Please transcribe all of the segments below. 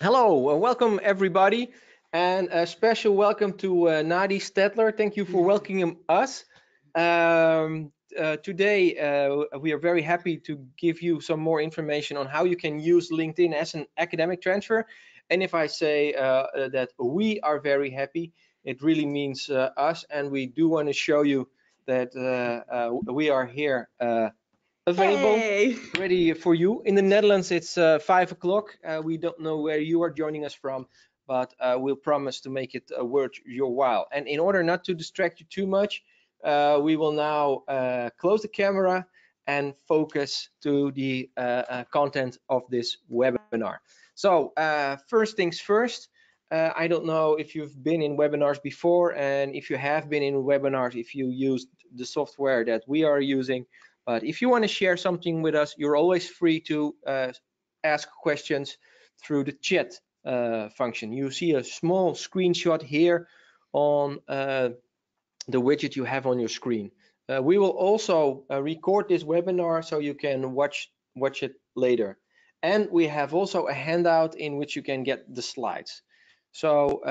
Hello, welcome everybody, and a special welcome to Nadi Stedtler. Thank you for welcoming us. Today, we are very happy to give you some more information on how you can use LinkedIn as an academic transfer. And if I say that we are very happy, it really means us, and we do want to show you that we are here available, ready for you. In the Netherlands, it's 5 o'clock. We don't know where you are joining us from, but we'll promise to make it worth your while. And in order not to distract you too much, we will now close the camera and focus to the content of this webinar. So first things first, I don't know if you've been in webinars before, and if you have been in webinars, if you used the software that we are using. But if you want to share something with us, you're always free to ask questions through the chat function. You see a small screenshot here on the widget you have on your screen. We will also record this webinar so you can watch it later. And we have also a handout in which you can get the slides. So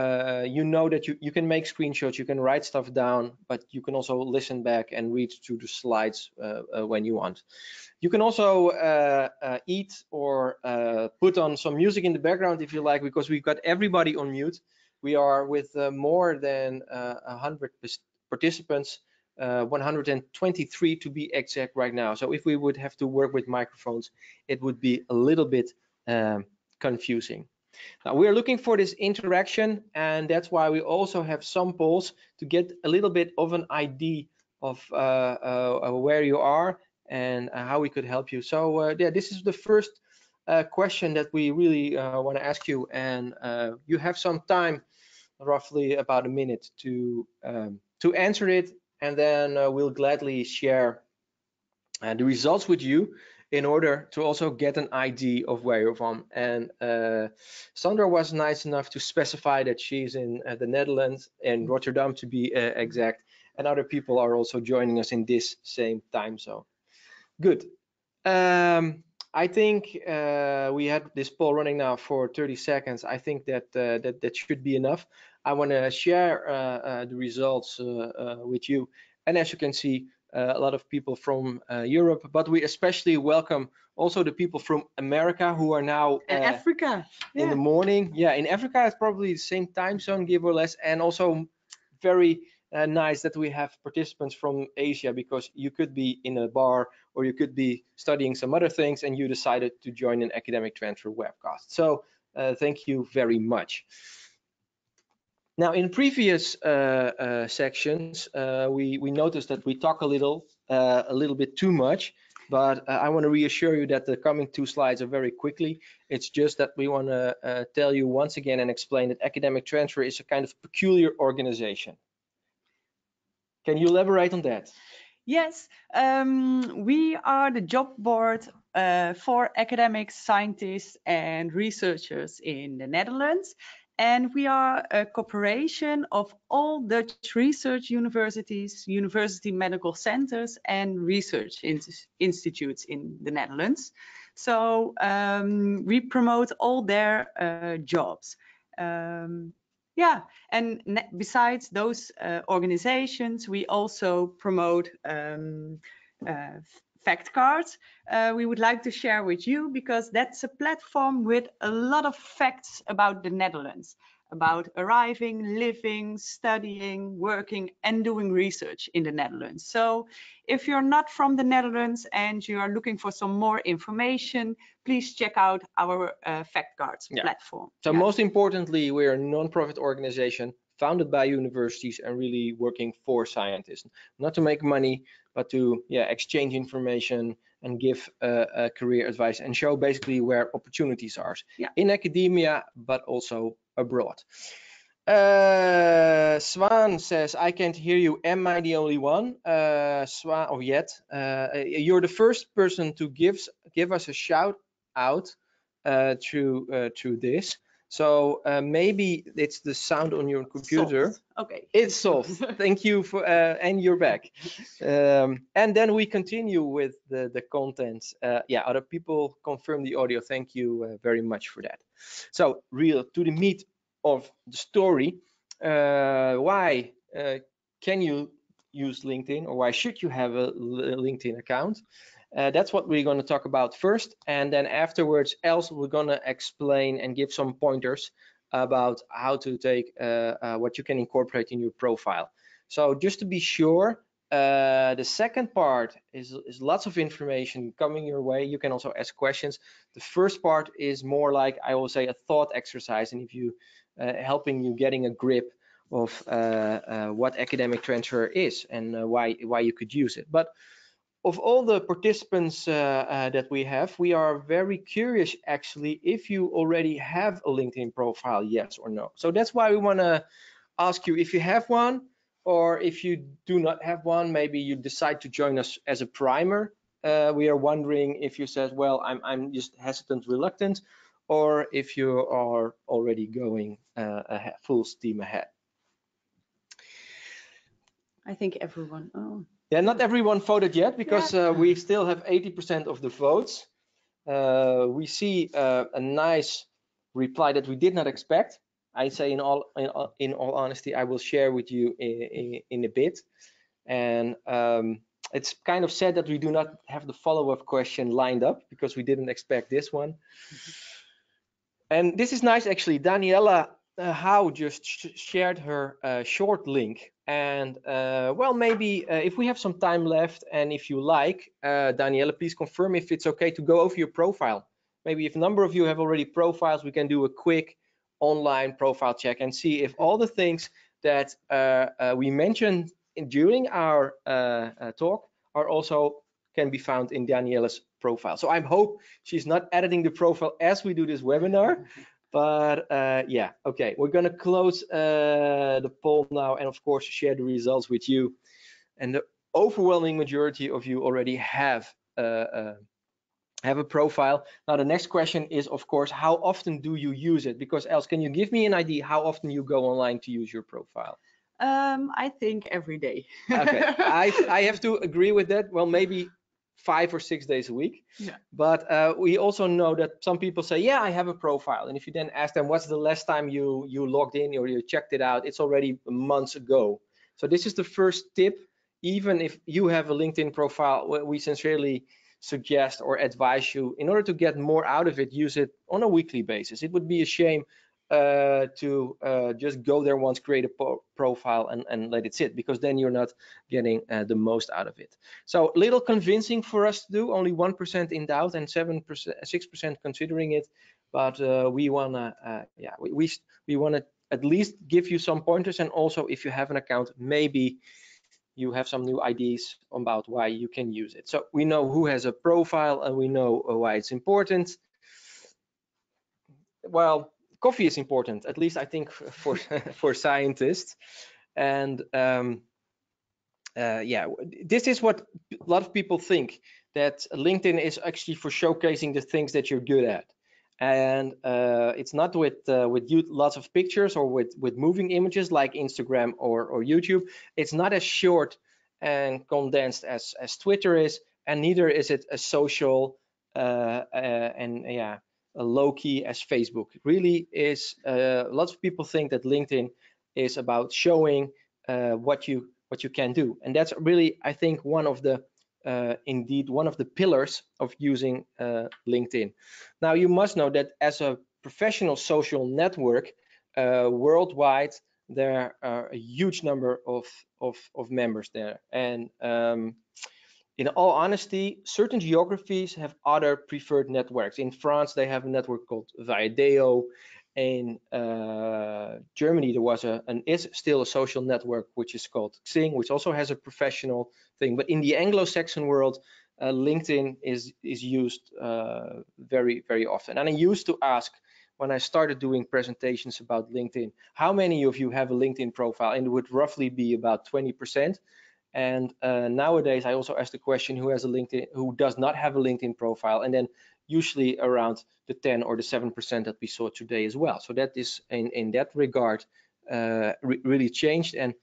you know that you can make screenshots, you can write stuff down, but you can also listen back and read through the slides when you want. You can also eat or put on some music in the background if you like, because we've got everybody on mute. We are with more than 100 participants, 123 to be exact right now. So if we would have to work with microphones, it would be a little bit confusing. Now we are looking for this interaction, and that's why we also have some polls to get a little bit of an idea of where you are and how we could help you. So yeah, this is the first question that we really want to ask you, and you have some time, roughly about a minute, to answer it, and then we'll gladly share the results with you in order to also get an idea of where you're from. And Sandra was nice enough to specify that she's in the Netherlands, in Rotterdam to be exact, and other people are also joining us in this same time zone. Good. I think we had this poll running now for 30 seconds. I think that that should be enough. I want to share the results with you. And as you can see, a lot of people from Europe, but we especially welcome also the people from America who are now Africa in the morning. Yeah, in Africa it's probably the same time zone, give or less, and also very nice that we have participants from Asia, because you could be in a bar or you could be studying some other things and you decided to join an academic transfer webcast. So thank you very much. Now, in previous sections, we noticed that we talk a little bit too much, but I want to reassure you that the coming two slides are very quickly. It's just that we want to tell you once again and explain that Academic Transfer is a kind of peculiar organization. Can you elaborate on that? Yes, we are the job board for academics, scientists, and researchers in the Netherlands. And we are a cooperation of all Dutch research universities, university medical centers, and research institutes in the Netherlands. So we promote all their jobs. Yeah, and besides those organizations, we also promote fact cards we would like to share with you, because that's a platform with a lot of facts about the Netherlands, about arriving, living, studying, working, and doing research in the Netherlands. So if you're not from the Netherlands and you are looking for some more information, please check out our fact cards platform. So most importantly, we're a non-profit organization founded by universities and really working for scientists, not to make money, but to exchange information and give career advice and show basically where opportunities are in academia, but also abroad. Swan says, I can't hear you. Am I the only one? Swan, or yet? You're the first person to give us a shout out through this. So maybe it's the sound on your computer. Solved. Okay. It's solved. Thank you for, and you're back. And then we continue with the content. Yeah, other people confirm the audio. Thank you very much for that. So real to the meat of the story. Why can you use LinkedIn, or why should you have a LinkedIn account? That's what we're going to talk about first, and then afterwards, else we're going to explain and give some pointers about how to take what you can incorporate in your profile. So just to be sure, the second part is lots of information coming your way. You can also ask questions. The first part is more like, I will say, a thought exercise, and if you helping you getting a grip of what academic transfer is and why you could use it. But of all the participants that we have, we are very curious actually if you already have a LinkedIn profile, yes or no. So that's why we want to ask you if you have one, or if you do not have one, maybe you decide to join us as a primer. We are wondering if you said, well, I'm just hesitant, reluctant, or if you are already going full steam ahead. I think everyone. Oh. Yeah, not everyone voted yet, because we still have 80% of the votes. We see a nice reply that we did not expect. I say in all honesty, I will share with you in a bit. And it's kind of sad that we do not have the follow-up question lined up, because we didn't expect this one. And this is nice actually. Daniela Howe just shared her short link, and well, maybe if we have some time left, and if you like, Daniela, please confirm if it's okay to go over your profile. Maybe if a number of you have already profiles, we can do a quick online profile check and see if all the things that we mentioned during our talk are also can be found in Daniela's profile. So I hope she's not editing the profile as we do this webinar. But yeah, okay, we're gonna close the poll now, and of course share the results with you. And the overwhelming majority of you already have a profile. Now the next question is, of course, how often do you use it? Because else, can you give me an idea how often you go online to use your profile? I think every day. Okay, I have to agree with that. Well, maybe 5 or 6 days a week. Yeah. But we also know that some people say, yeah, I have a profile. And if you then ask them, what's the last time you logged in or you checked it out, it's already months ago. So this is the first tip. Even if you have a LinkedIn profile, we sincerely suggest or advise you, in order to get more out of it, use it on a weekly basis. It would be a shame to just go there once, create a profile and let it sit, because then you're not getting the most out of it. So little convincing for us to do, only 1% in doubt and 6% considering it. But we wanna, yeah, we wanna at least give you some pointers, and also if you have an account, maybe you have some new ideas about why you can use it. So we know who has a profile, and we know why it's important. Well, coffee is important, at least I think for for scientists. And yeah, this is what a lot of people think, that LinkedIn is actually for showcasing the things that you're good at. And it's not with lots of pictures or with moving images like Instagram or YouTube. It's not as short and condensed as Twitter is, and neither is it as social and yeah, low-key as Facebook. It really is. Lots of people think that LinkedIn is about showing what you can do, and that's really, I think, one of the indeed one of the pillars of using LinkedIn. Now you must know that as a professional social network worldwide, there are a huge number of members there, and in all honesty, certain geographies have other preferred networks. In France, they have a network called Viadeo. In Germany, there was is still a social network which is called Xing, which also has a professional thing. But in the Anglo-Saxon world, LinkedIn is used very, very often. And I used to ask, when I started doing presentations about LinkedIn, how many of you have a LinkedIn profile? And it would roughly be about 20%. And nowadays, I also ask the question, who does not have a LinkedIn profile? And then usually around the 10 or the 7% that we saw today as well. So that is in that regard really changed. And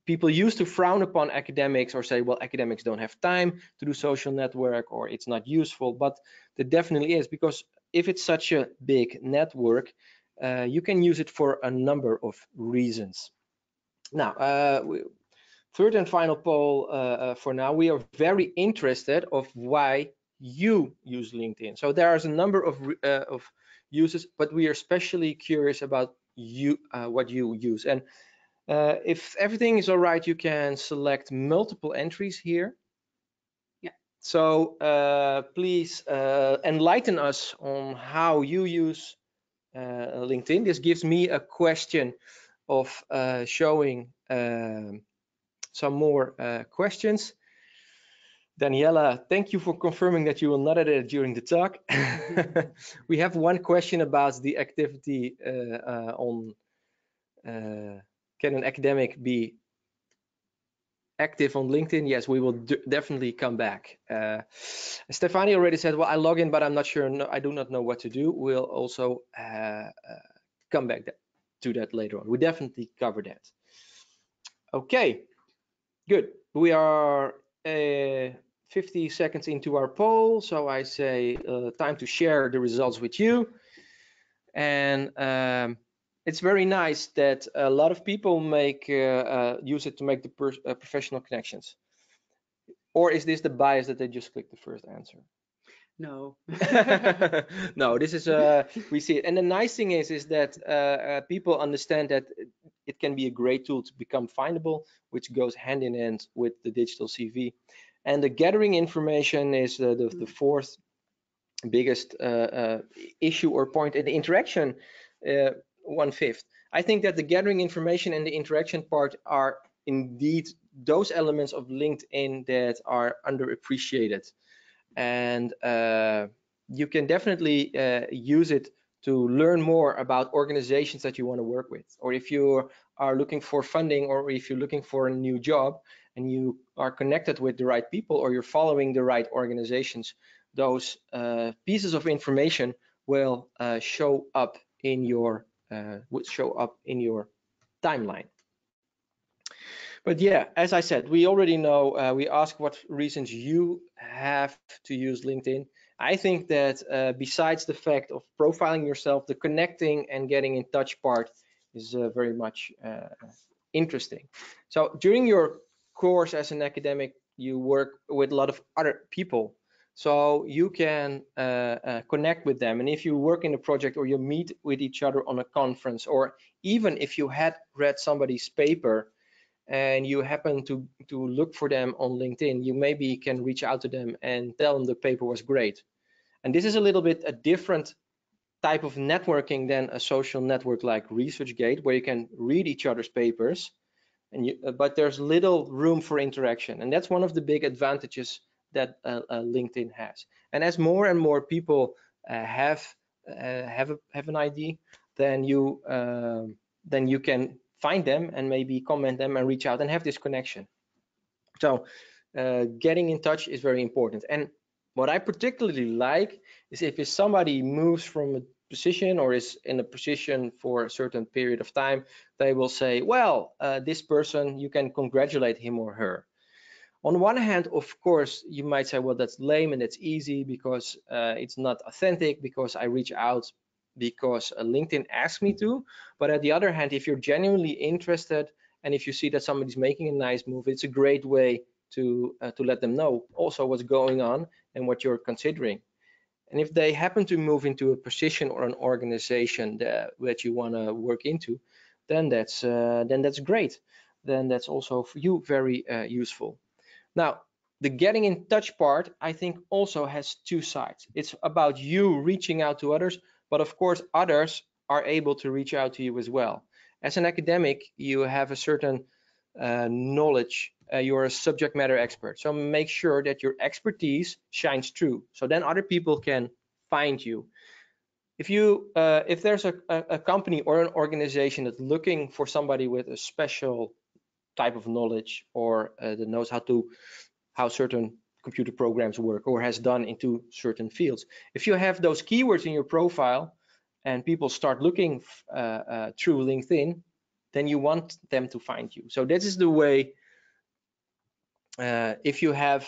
people used to frown upon academics or say, well, academics don't have time to do social network or it's not useful, but it definitely is, because if it's such a big network, you can use it for a number of reasons. Now, third and final poll for now, we are very interested of why you use LinkedIn. So there is a number of uses, but we are especially curious about you, what you use. And if everything is all right, you can select multiple entries here. Yeah. So please enlighten us on how you use LinkedIn. This gives me a question of showing some more questions. Daniela, thank you for confirming that you will not edit it during the talk. We have one question about the activity on can an academic be active on LinkedIn? Yes, we will definitely come back. Stefani already said, well, I log in, but I'm not sure. No, I do not know what to do. We'll also come back to that later on. We definitely cover that. Okay, good. We are 50 seconds into our poll. So I say time to share the results with you. And it's very nice that a lot of people use it to make the professional connections. Or is this the bias that they just click the first answer? No. No, this is we see it. And the nice thing is that people understand that it can be a great tool to become findable, which goes hand in hand with the digital CV. And the gathering information is the fourth biggest issue or point. In the interaction, 1/5. I think that the gathering information and the interaction part are indeed those elements of LinkedIn that are underappreciated. And you can definitely use it to learn more about organizations that you want to work with, or if you are looking for funding, or if you're looking for a new job and you are connected with the right people, or you're following the right organizations, those pieces of information will show up in your timeline. But yeah, as I said, we already know, we ask what reasons you have to use LinkedIn. I think that besides the fact of profiling yourself, the connecting and getting in touch part is very much interesting. So during your course as an academic, you work with a lot of other people. So you can connect with them. And if you work in a project or you meet with each other on a conference, or even if you had read somebody's paper, and you happen to look for them on LinkedIn, you maybe can reach out to them and tell them the paper was great. And this is a little bit a different type of networking than a social network like ResearchGate, where you can read each other's papers, and but there's little room for interaction. And that's one of the big advantages that LinkedIn has. And as more and more people have an ID, then you can find them and maybe comment them and reach out and have this connection. So getting in touch is very important. And what I particularly like is if somebody moves from a position or is in a position for a certain period of time, they will say, well, this person, you can congratulate him or her. On one hand, of course, you might say, well, that's lame and it's easy because it's not authentic, because I reach out because LinkedIn asked me to. But at the other hand, if you're genuinely interested and if you see that somebody's making a nice move, it's a great way to let them know also what's going on and what you're considering. And if they happen to move into a position or an organization that you want to work into, then that's great. Then that's also for you very useful. Now, the getting in touch part, I think, also has two sides. It's about you reaching out to others, but of course, others are able to reach out to you as well. As an academic, you have a certain knowledge. You're a subject matter expert. So make sure that your expertise shines through. So then other people can find you. If there's a company or an organization that's looking for somebody with a special type of knowledge, or that knows how certain computer programs work, or has done into certain fields. If you have those keywords in your profile and people start looking through LinkedIn, then you want them to find you. So this is the way. If you have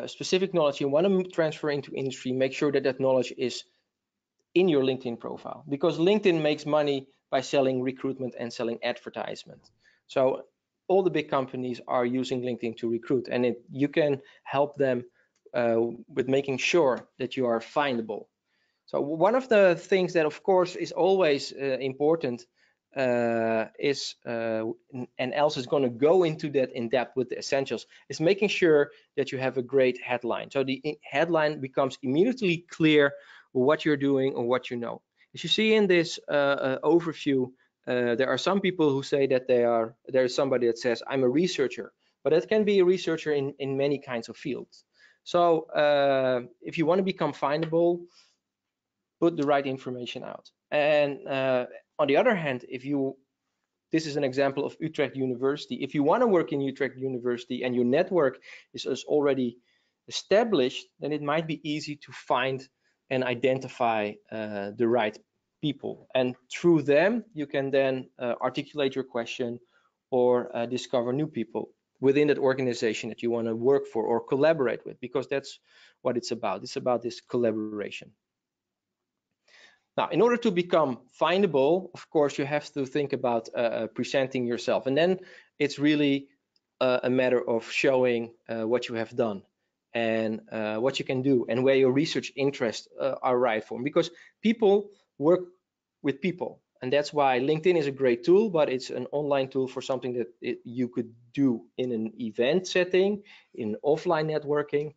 specific knowledge you want to transfer into industry, make sure that that knowledge is in your LinkedIn profile, because LinkedIn makes money by selling recruitment and selling advertisement. So all the big companies are using LinkedIn to recruit, and you can help them with making sure that you are findable. So one of the things that of course is always important is, and Else is going to go into that in depth with the essentials, is making sure that you have a great headline. So the headline becomes immediately clear what you're doing or what you know. As you see in this overview, there are some people who say that there's somebody that says, I'm a researcher, but it can be a researcher in many kinds of fields. So if you want to become findable, put the right information out. And on the other hand, this is an example of Utrecht University. If you want to work in Utrecht University and your network is already established, then it might be easy to find and identify the right people. And through them, you can then articulate your question or discover new people within that organization that you want to work for or collaborate with, because that's what it's about. It's about this collaboration. Now, in order to become findable, of course, you have to think about presenting yourself. And then it's really a matter of showing what you have done and what you can do and where your research interests are right for. Because people work with people. And that's why LinkedIn is a great tool, but it's an online tool for something that you could do in an event setting, in offline networking.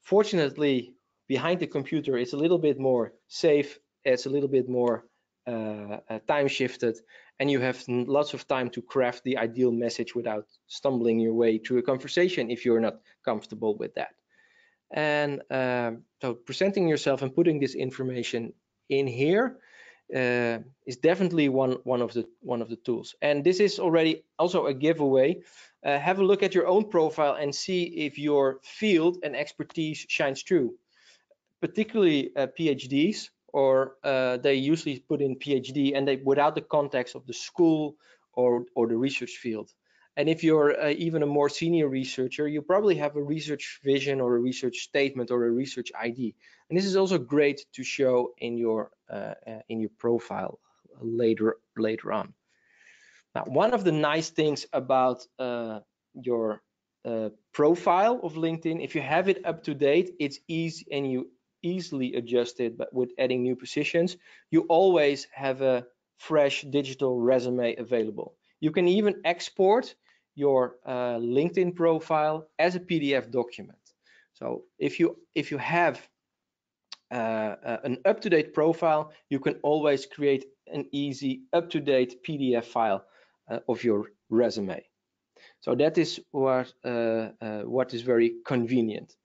Fortunately, behind the computer, it's a little bit more safe. It's a little bit more time shifted, and you have lots of time to craft the ideal message without stumbling your way through a conversation if you're not comfortable with that. And so presenting yourself and putting this information in here is definitely one of the tools. And this is already also a giveaway. Have a look at your own profile and see if your field and expertise shines through, particularly PhDs, or they usually put in PhD and they without the context of the school or the research field. And if you're even a more senior researcher, you probably have a research vision or a research statement or a research ID. And this is also great to show in your profile later on. Now, one of the nice things about your profile of LinkedIn, if you have it up to date, it's easy and you easily adjust it, but with adding new positions, you always have a fresh digital resume available. You can even export your LinkedIn profile as a PDF document. So if you have an up-to-date profile, you can always create an easy up-to-date PDF file of your resume. So that is what is very convenient.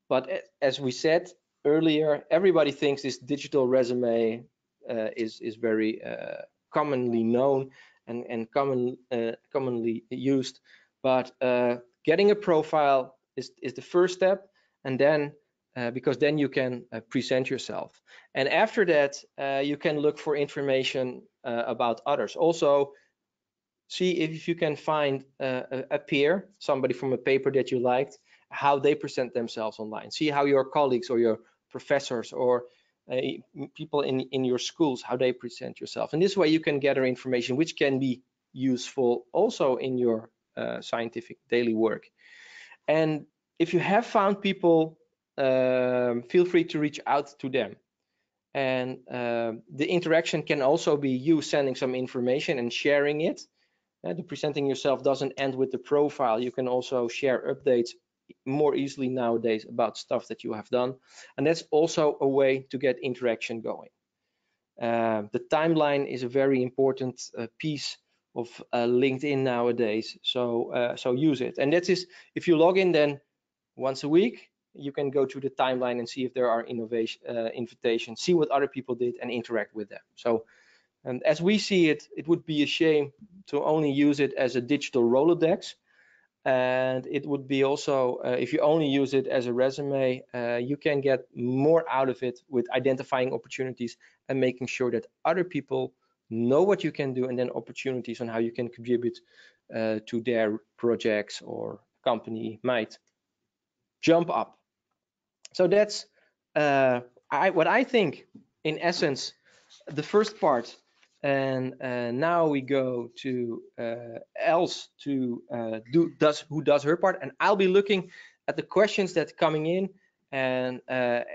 But as we said earlier, everybody thinks this digital resume is very commonly known and commonly used. But getting a profile is the first step, and then because then you can present yourself. And after that, you can look for information about others. Also, see if you can find a peer, somebody from a paper that you liked, how they present themselves online. See how your colleagues or your professors or people in your schools, how they present yourself. And this way you can gather information which can be useful also in your scientific daily work. And if you have found people, feel free to reach out to them. And the interaction can also be you sending some information and sharing it. The presenting yourself doesn't end with the profile. You can also share updates more easily nowadays about stuff that you have done. And that's also a way to get interaction going. The timeline is a very important piece of LinkedIn nowadays. So use it. And that is, if you log in then once a week, you can go to the timeline and see if there are invitations, see what other people did and interact with them. So And as we see it, it would be a shame to only use it as a digital Rolodex. And it would be also, if you only use it as a resume, you can get more out of it with identifying opportunities and making sure that other people know what you can do, and then opportunities on how you can contribute to their projects or company might jump up. So that's what I think, in essence, the first part. And now we go to Els to who does her part, and I'll be looking at the questions that are coming in. And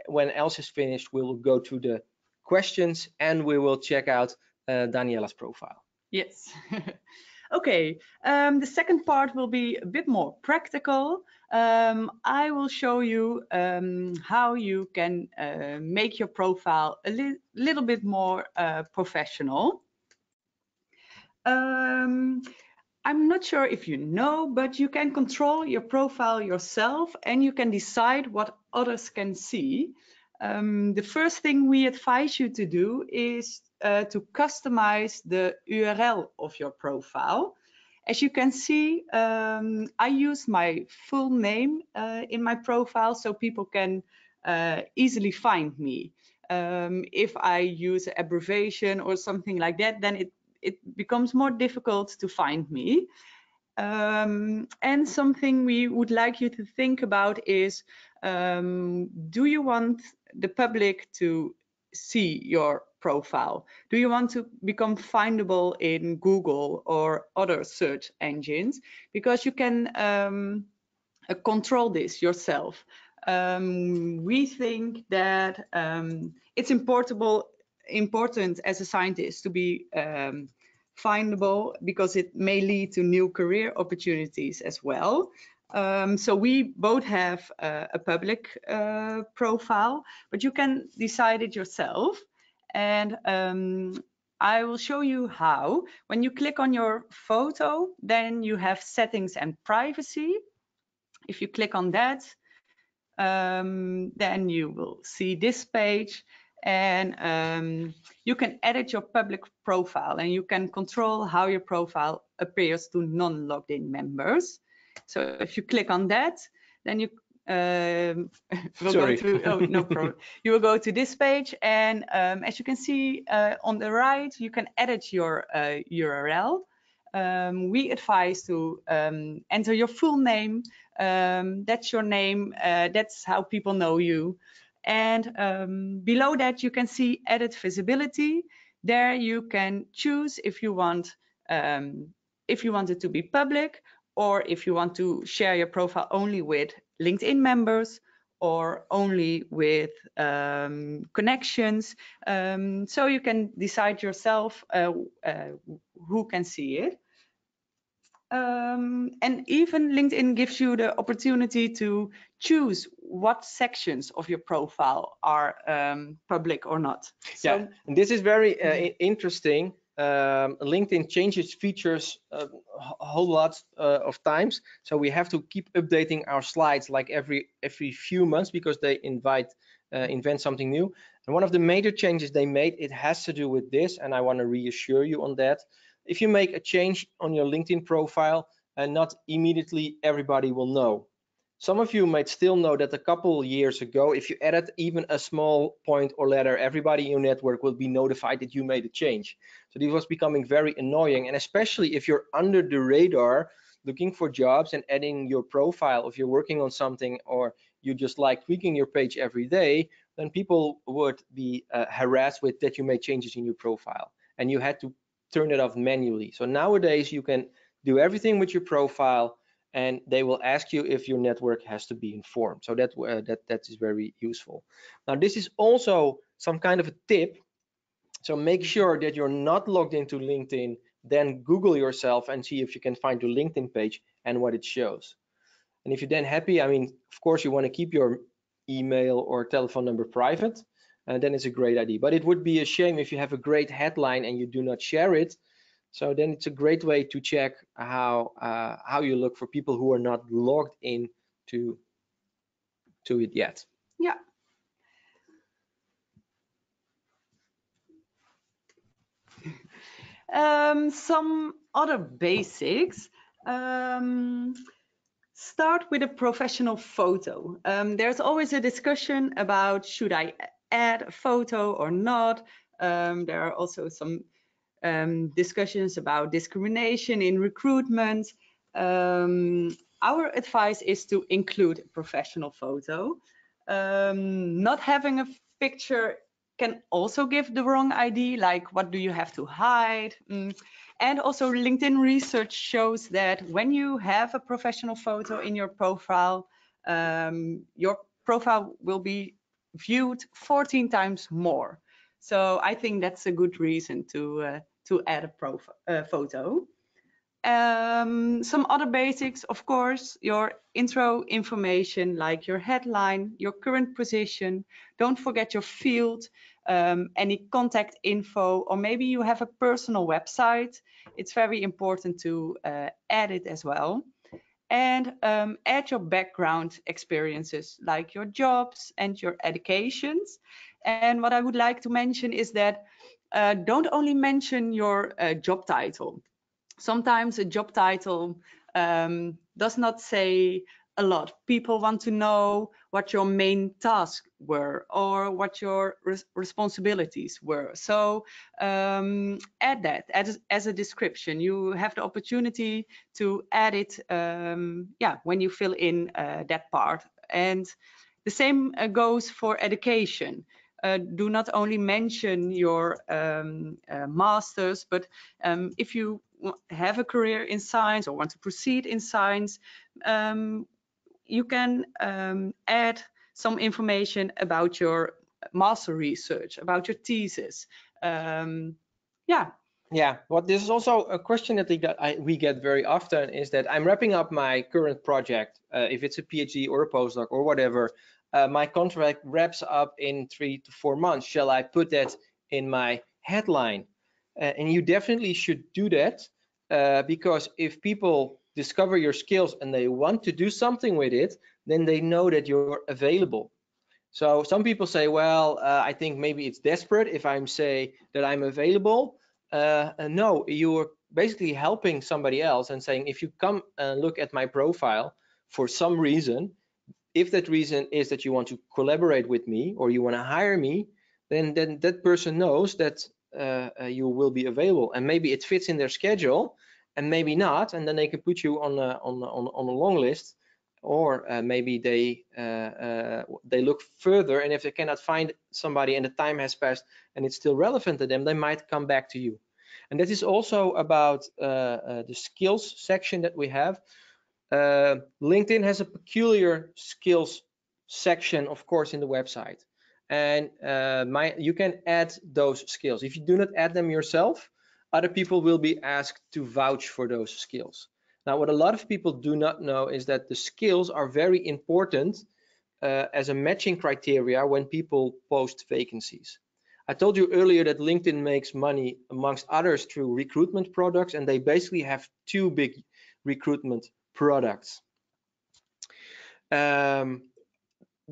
when Els is finished, we will go to the questions and we will check out Daniela's profile. Yes. Okay, the second part will be a bit more practical. I will show you how you can make your profile a little bit more professional. I'm not sure if you know, but you can control your profile yourself and you can decide what others can see. The first thing we advise you to do is to customize the URL of your profile. As you can see, I use my full name in my profile so people can easily find me. If I use an abbreviation or something like that, then it becomes more difficult to find me. And something we would like you to think about is, do you want the public to see your profile? Do you want to become findable in Google or other search engines? Because you can control this yourself. We think that it's important as a scientist to be findable, because it may lead to new career opportunities as well. So we both have a public profile, but you can decide it yourself. And I will show you how. When you click on your photo, then you have settings and privacy. If you click on that, then you will see this page, and you can edit your public profile and you can control how your profile appears to non-logged in members. So if you click on that, then you will go to, oh, no problem. You will go to this page, and as you can see on the right, you can edit your URL. We advise to enter your full name. That's your name. That's how people know you. And below that, you can see edit visibility. There you can choose if you want it to be public, or if you want to share your profile only with LinkedIn members or only with connections. So you can decide yourself who can see it. And even LinkedIn gives you the opportunity to choose what sections of your profile are public or not. So, yeah, and this is very interesting. LinkedIn changes features a whole lot of times, so we have to keep updating our slides like every few months, because they invent something new. And one of the major changes they made, it has to do with this, and I want to reassure you on that. If you make a change on your LinkedIn profile, and not immediately everybody will know. Some of you might still know that a couple years ago, if you added even a small point or letter, everybody in your network will be notified that you made a change. So this was becoming very annoying, and especially if you're under the radar looking for jobs and adding your profile, if you're working on something or you just like tweaking your page every day, then people would be harassed with that you made changes in your profile, and you had to turn it off manually. So nowadays you can do everything with your profile, and they will ask you if your network has to be informed. So that is very useful. Now this is also some kind of a tip. So make sure that you're not logged into LinkedIn, then Google yourself and see if you can find your LinkedIn page and what it shows. And if you're then happy, I mean, of course you want to keep your email or telephone number private, and then it's a great idea. But it would be a shame if you have a great headline and you do not share it. So then it's a great way to check how you look for people who are not logged in to it yet. Yeah. Some other basics. Start with a professional photo. There's always a discussion about should I add a photo or not. There are also some discussions about discrimination in recruitment. Our advice is to include a professional photo. Not having a picture can also give the wrong idea, like what do you have to hide? And also LinkedIn research shows that when you have a professional photo in your profile will be viewed 14 times more. So I think that's a good reason to add a photo. Some other basics, of course, your intro information like your headline, your current position. Don't forget your field, any contact info, or maybe you have a personal website. It's very important to add it as well. And add your background experiences like your jobs and your educations. And what I would like to mention is that don't only mention your job title. Sometimes a job title does not say a lot. People want to know what your main tasks were or what your responsibilities were. So add that as a description. You have the opportunity to add it when you fill in that part. And the same goes for education. Do not only mention your masters, but if you have a career in science or want to proceed in science, you can add some information about your master research, about your thesis. Yeah, well, this is also a question that we get very often, is that I'm wrapping up my current project, if it's a PhD or a postdoc or whatever, my contract wraps up in 3 to 4 months. Shall I put that in my headline? And you definitely should do that, because if people discover your skills and they want to do something with it, then they know that you're available. So some people say, well, I think maybe it's desperate if I'm say that I'm available. No, you're basically helping somebody else and saying, if you come and look at my profile for some reason, if that reason is that you want to collaborate with me or you want to hire me, then that person knows that you will be available, and maybe it fits in their schedule and maybe not, and then they can put you on a long list. Or maybe they look further, and if they cannot find somebody and the time has passed and it's still relevant to them, they might come back to you. And that is also about the skills section that we have. LinkedIn has a peculiar skills section, of course, in the website, and you can add those skills. If you do not add them yourself, other people will be asked to vouch for those skills. Now, what a lot of people do not know is that the skills are very important as a matching criteria when people post vacancies. I told you earlier that LinkedIn makes money, amongst others, through recruitment products, and they basically have two big recruitment products. The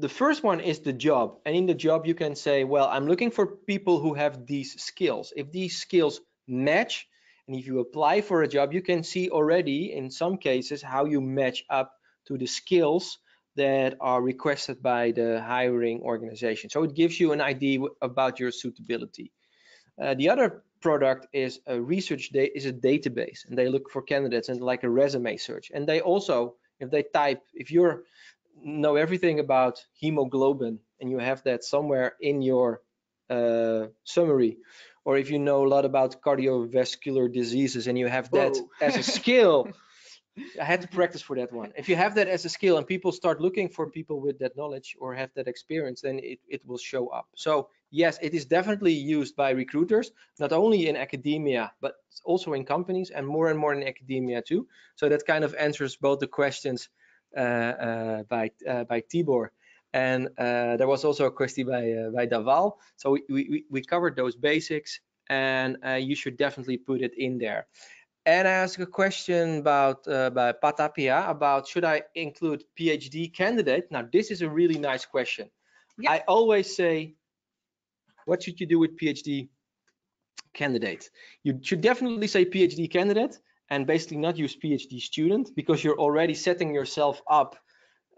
first one is the job, and in the job you can say, well, I'm looking for people who have these skills. If these skills match, and if you apply for a job, you can see already in some cases how you match up to the skills that are requested by the hiring organization. So it gives you an idea about your suitability. The other product is a database, and they look for candidates and like a resume search. And they also, if you know everything about hemoglobin and you have that somewhere in your summary, or if you know a lot about cardiovascular diseases and you have that as a skill, I had to practice for that one. If you have that as a skill and people start looking for people with that knowledge or have that experience, then it will show up. So yes, it is definitely used by recruiters, not only in academia, but also in companies, and more in academia too. So that kind of answers both the questions by Tibor, and there was also a question by Daval. So we covered those basics, and you should definitely put it in there. And I asked a question by Patapia about, should I include PhD candidate? Now, this is a really nice question. Yeah. I always say, what should you do with PhD candidate. You should definitely say PhD candidate and basically not use PhD student, because you're already setting yourself up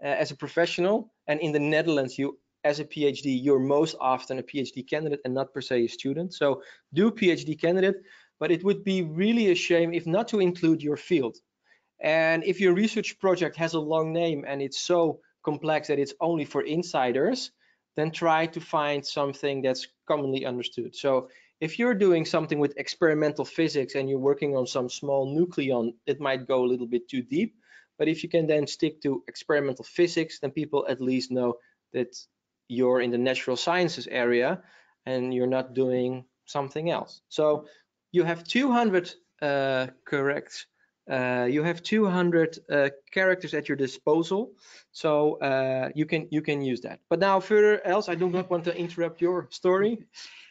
as a professional. And in the Netherlands, you as a PhD, you're most often a PhD candidate and not per se a student. So do PhD candidate, but it would be really a shame if not to include your field. And if your research project has a long name and it's so complex that it's only for insiders, then try to find something that's commonly understood. So if you're doing something with experimental physics and you're working on some small nucleon, it might go a little bit too deep. But if you can then stick to experimental physics, then people at least know that you're in the natural sciences area and you're not doing something else. So you have 200 you have 200 characters at your disposal, so you can use that. But now further else, I do not want to interrupt your story.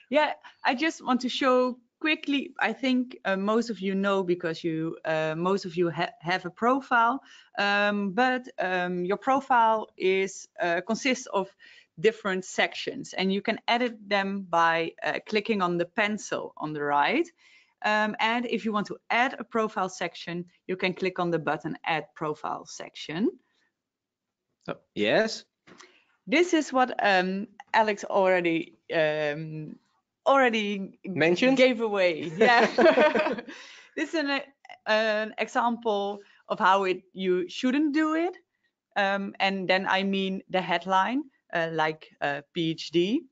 Yeah, I just want to show quickly. I think most of you know, because you most of you have a profile, but your profile is consists of different sections, and you can edit them by clicking on the pencil on the right. And if you want to add a profile section, you can click on the button Add Profile Section. Oh, yes. This is what Alex already mentioned, gave away. Yeah. This is an example of how you shouldn't do it. And then I mean the headline, like PhD.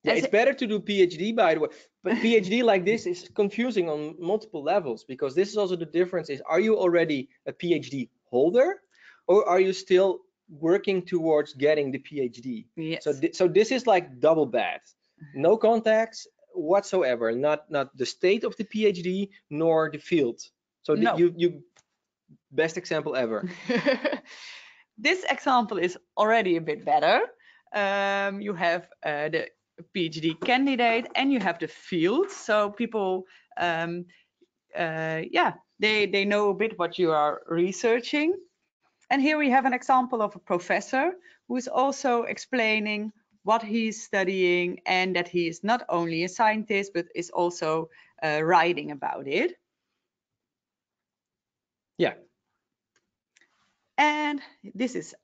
Yeah, it's better to do PhD, by the way. But PhD like this is confusing on multiple levels, because this is also the difference is, are you already a PhD holder, or are you still working towards getting the PhD? Yes. So this is like double bad. No contacts whatsoever, not the state of the PhD nor the field. So No. you best example ever. This example is already a bit better. You have the PhD candidate and you have the field, so people yeah, they know a bit what you are researching. And here we have an example of a professor who is also explaining what he's studying, and that he is not only a scientist but is also writing about it. Yeah. And this is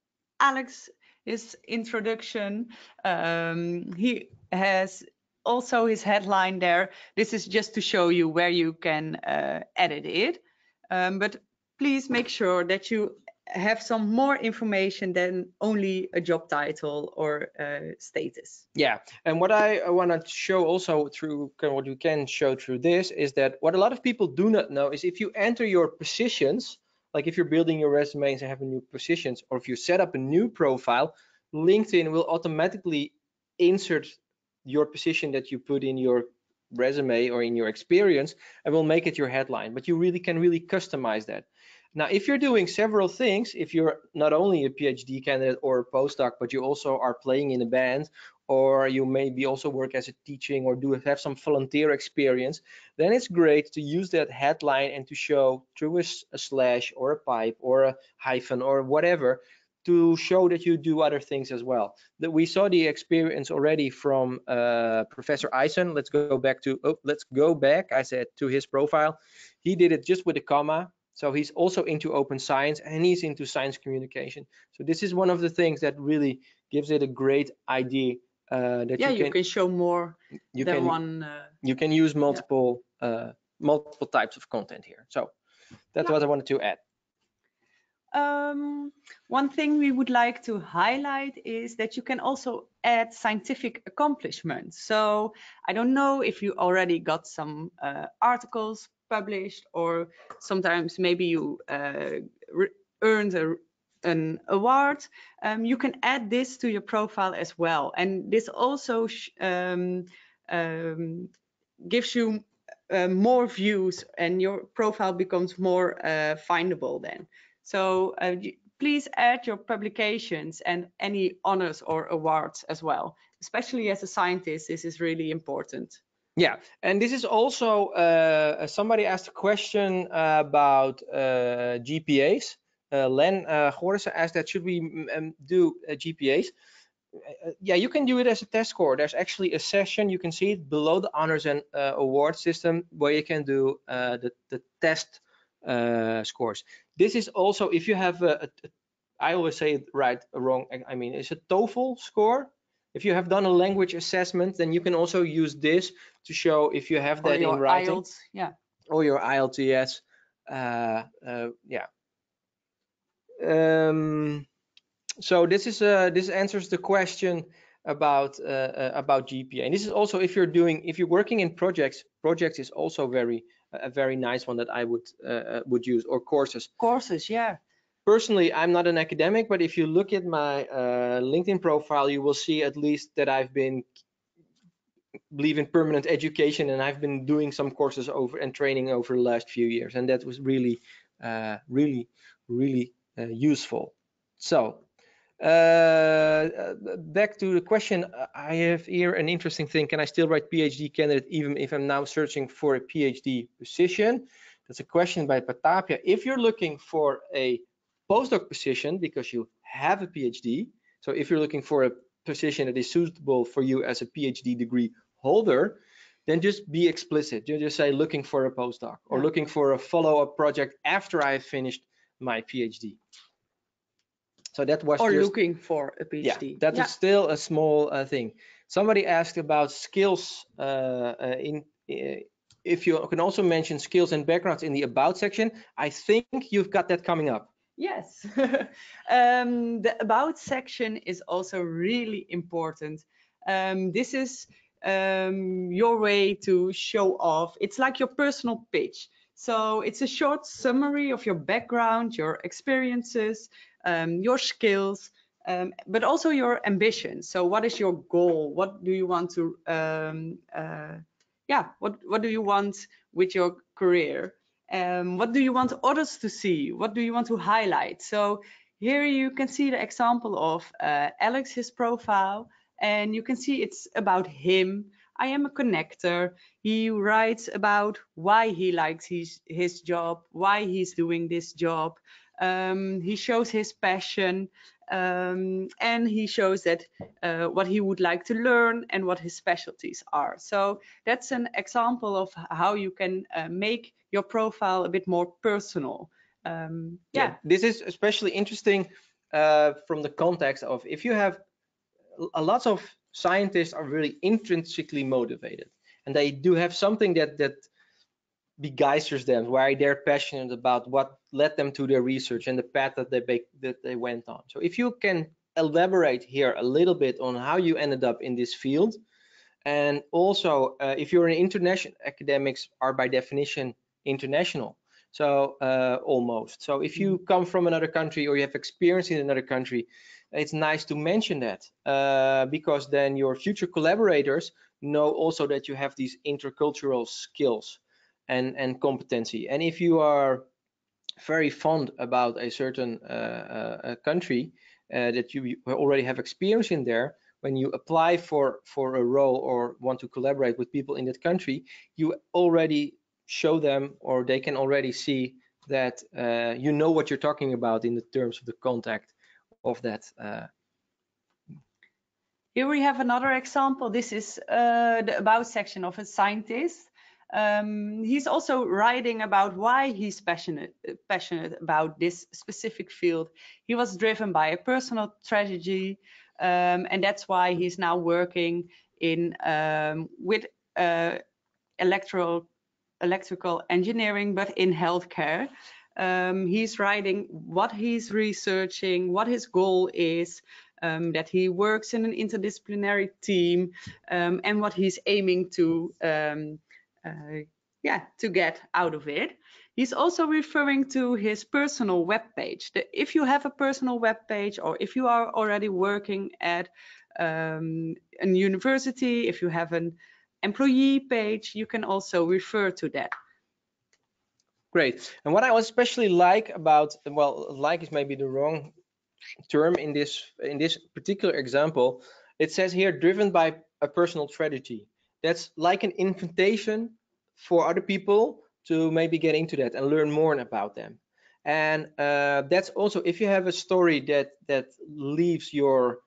Alex's introduction. He has also his headline there. This is just to show you where you can edit it. But please make sure that you have some more information than only a job title or status. Yeah, and what I want to show also through what you can show through this is that what a lot of people do not know is, if you enter your positions, like if you're building your resumes and having new positions, or if you set up a new profile, LinkedIn will automatically insert your position that you put in your resume or in your experience, and will make it your headline. But you can really customize that. Now, if you're doing several things, if you're not only a PhD candidate or a postdoc, but you also are playing in a band, or you maybe also work as a teaching or have some volunteer experience, then it's great to use that headline and to show through a slash or a pipe or a hyphen or whatever, to show that you do other things as well. That we saw the experience already from Professor Eisen. Let's go back. I said to his profile. He did it just with a comma. So he's also into open science and he's into science communication. So this is one of the things that really gives it a great idea that you can show more than one. You can use multiple multiple types of content here. So that's what I wanted to add. One thing we would like to highlight is that you can also add scientific accomplishments. So I don't know if you already got some articles published, or sometimes maybe you earned an award. You can add this to your profile as well, and this also gives you more views, and your profile becomes more findable then. So please add your publications and any honors or awards as well. Especially as a scientist, this is really important. Yeah, and this is also somebody asked a question about GPAs. Len Gorissen asked that should we do GPAs? yeah, you can do it as a test score. There's actually a session, you can see it below the honors and award system, where you can do the test scores. This is also, if you have I always say it right or wrong, I mean, it's a TOEFL score. If you have done a language assessment, then you can also use this to show if you have that in writing. IELTS, yeah. Or your IELTS, yes. Yeah. So this answers the question about GPA. And this is also, if you're working in projects is also a very nice one that I would use, or courses. Courses, yeah. Personally, I'm not an academic, but if you look at my LinkedIn profile, you will see at least that I've believe in permanent education, and I've been doing some courses and training over the last few years, and that was really useful. So back to the question, I have here an interesting thing: can I still write PhD candidate even if I'm now searching for a PhD position? That's a question by Patapia. If you're looking for a postdoc position because you have a PhD, so if you're looking for a position that is suitable for you as a PhD degree holder, then just be explicit. You just say looking for a postdoc, or looking for a follow-up project after I have finished my PhD. So that was or just looking for a PhD. Yeah, that is still a small thing. Somebody asked about skills if you can also mention skills and backgrounds in the about section. I think you've got that coming up. Yes. The about section is also really important. This is your way to show off. It's like your personal pitch. So it's a short summary of your background, your experiences, your skills, but also your ambition. So what is your goal? What do you want to, what do you want with your career? What do you want others to see? What do you want to highlight? So here you can see the example of Alex's profile, and you can see it's about him. I am a connector. He writes about why he likes his job, why he's doing this job. He shows his passion, and he shows that what he would like to learn and what his specialties are. So that's an example of how you can make your profile a bit more personal. Yeah, this is especially interesting from the context of, if you have a lot of scientists are really intrinsically motivated, and they do have something that begeisters them, why they're passionate about, what led them to their research and the path that they went on. So if you can elaborate here a little bit on how you ended up in this field, and also if you're an international, academics are by definition international, so almost. So if you come from another country or you have experience in another country, it's nice to mention that, because then your future collaborators know also that you have these intercultural skills and competency. And if you are very fond about a certain country that you already have experience in there, when you apply for a role or want to collaborate with people in that country, you already show them, or they can already see that you know what you're talking about in the terms of the contact of that. Here we have another example. This is the about section of a scientist. He's also writing about why he's passionate about this specific field. He was driven by a personal tragedy, and that's why he's now working in with electrical engineering, but in healthcare. He's writing what he's researching, what his goal is, that he works in an interdisciplinary team, and what he's aiming to get out of it. He's also referring to his personal webpage. If you have a personal webpage, or if you are already working at a university, if you have an employee page, you can also refer to that. Great. And what I especially like about, well, like is maybe the wrong term in this particular example, it says here driven by a personal tragedy. That's like an invitation for other people to maybe get into that and learn more about them. And that's also, if you have a story that leaves your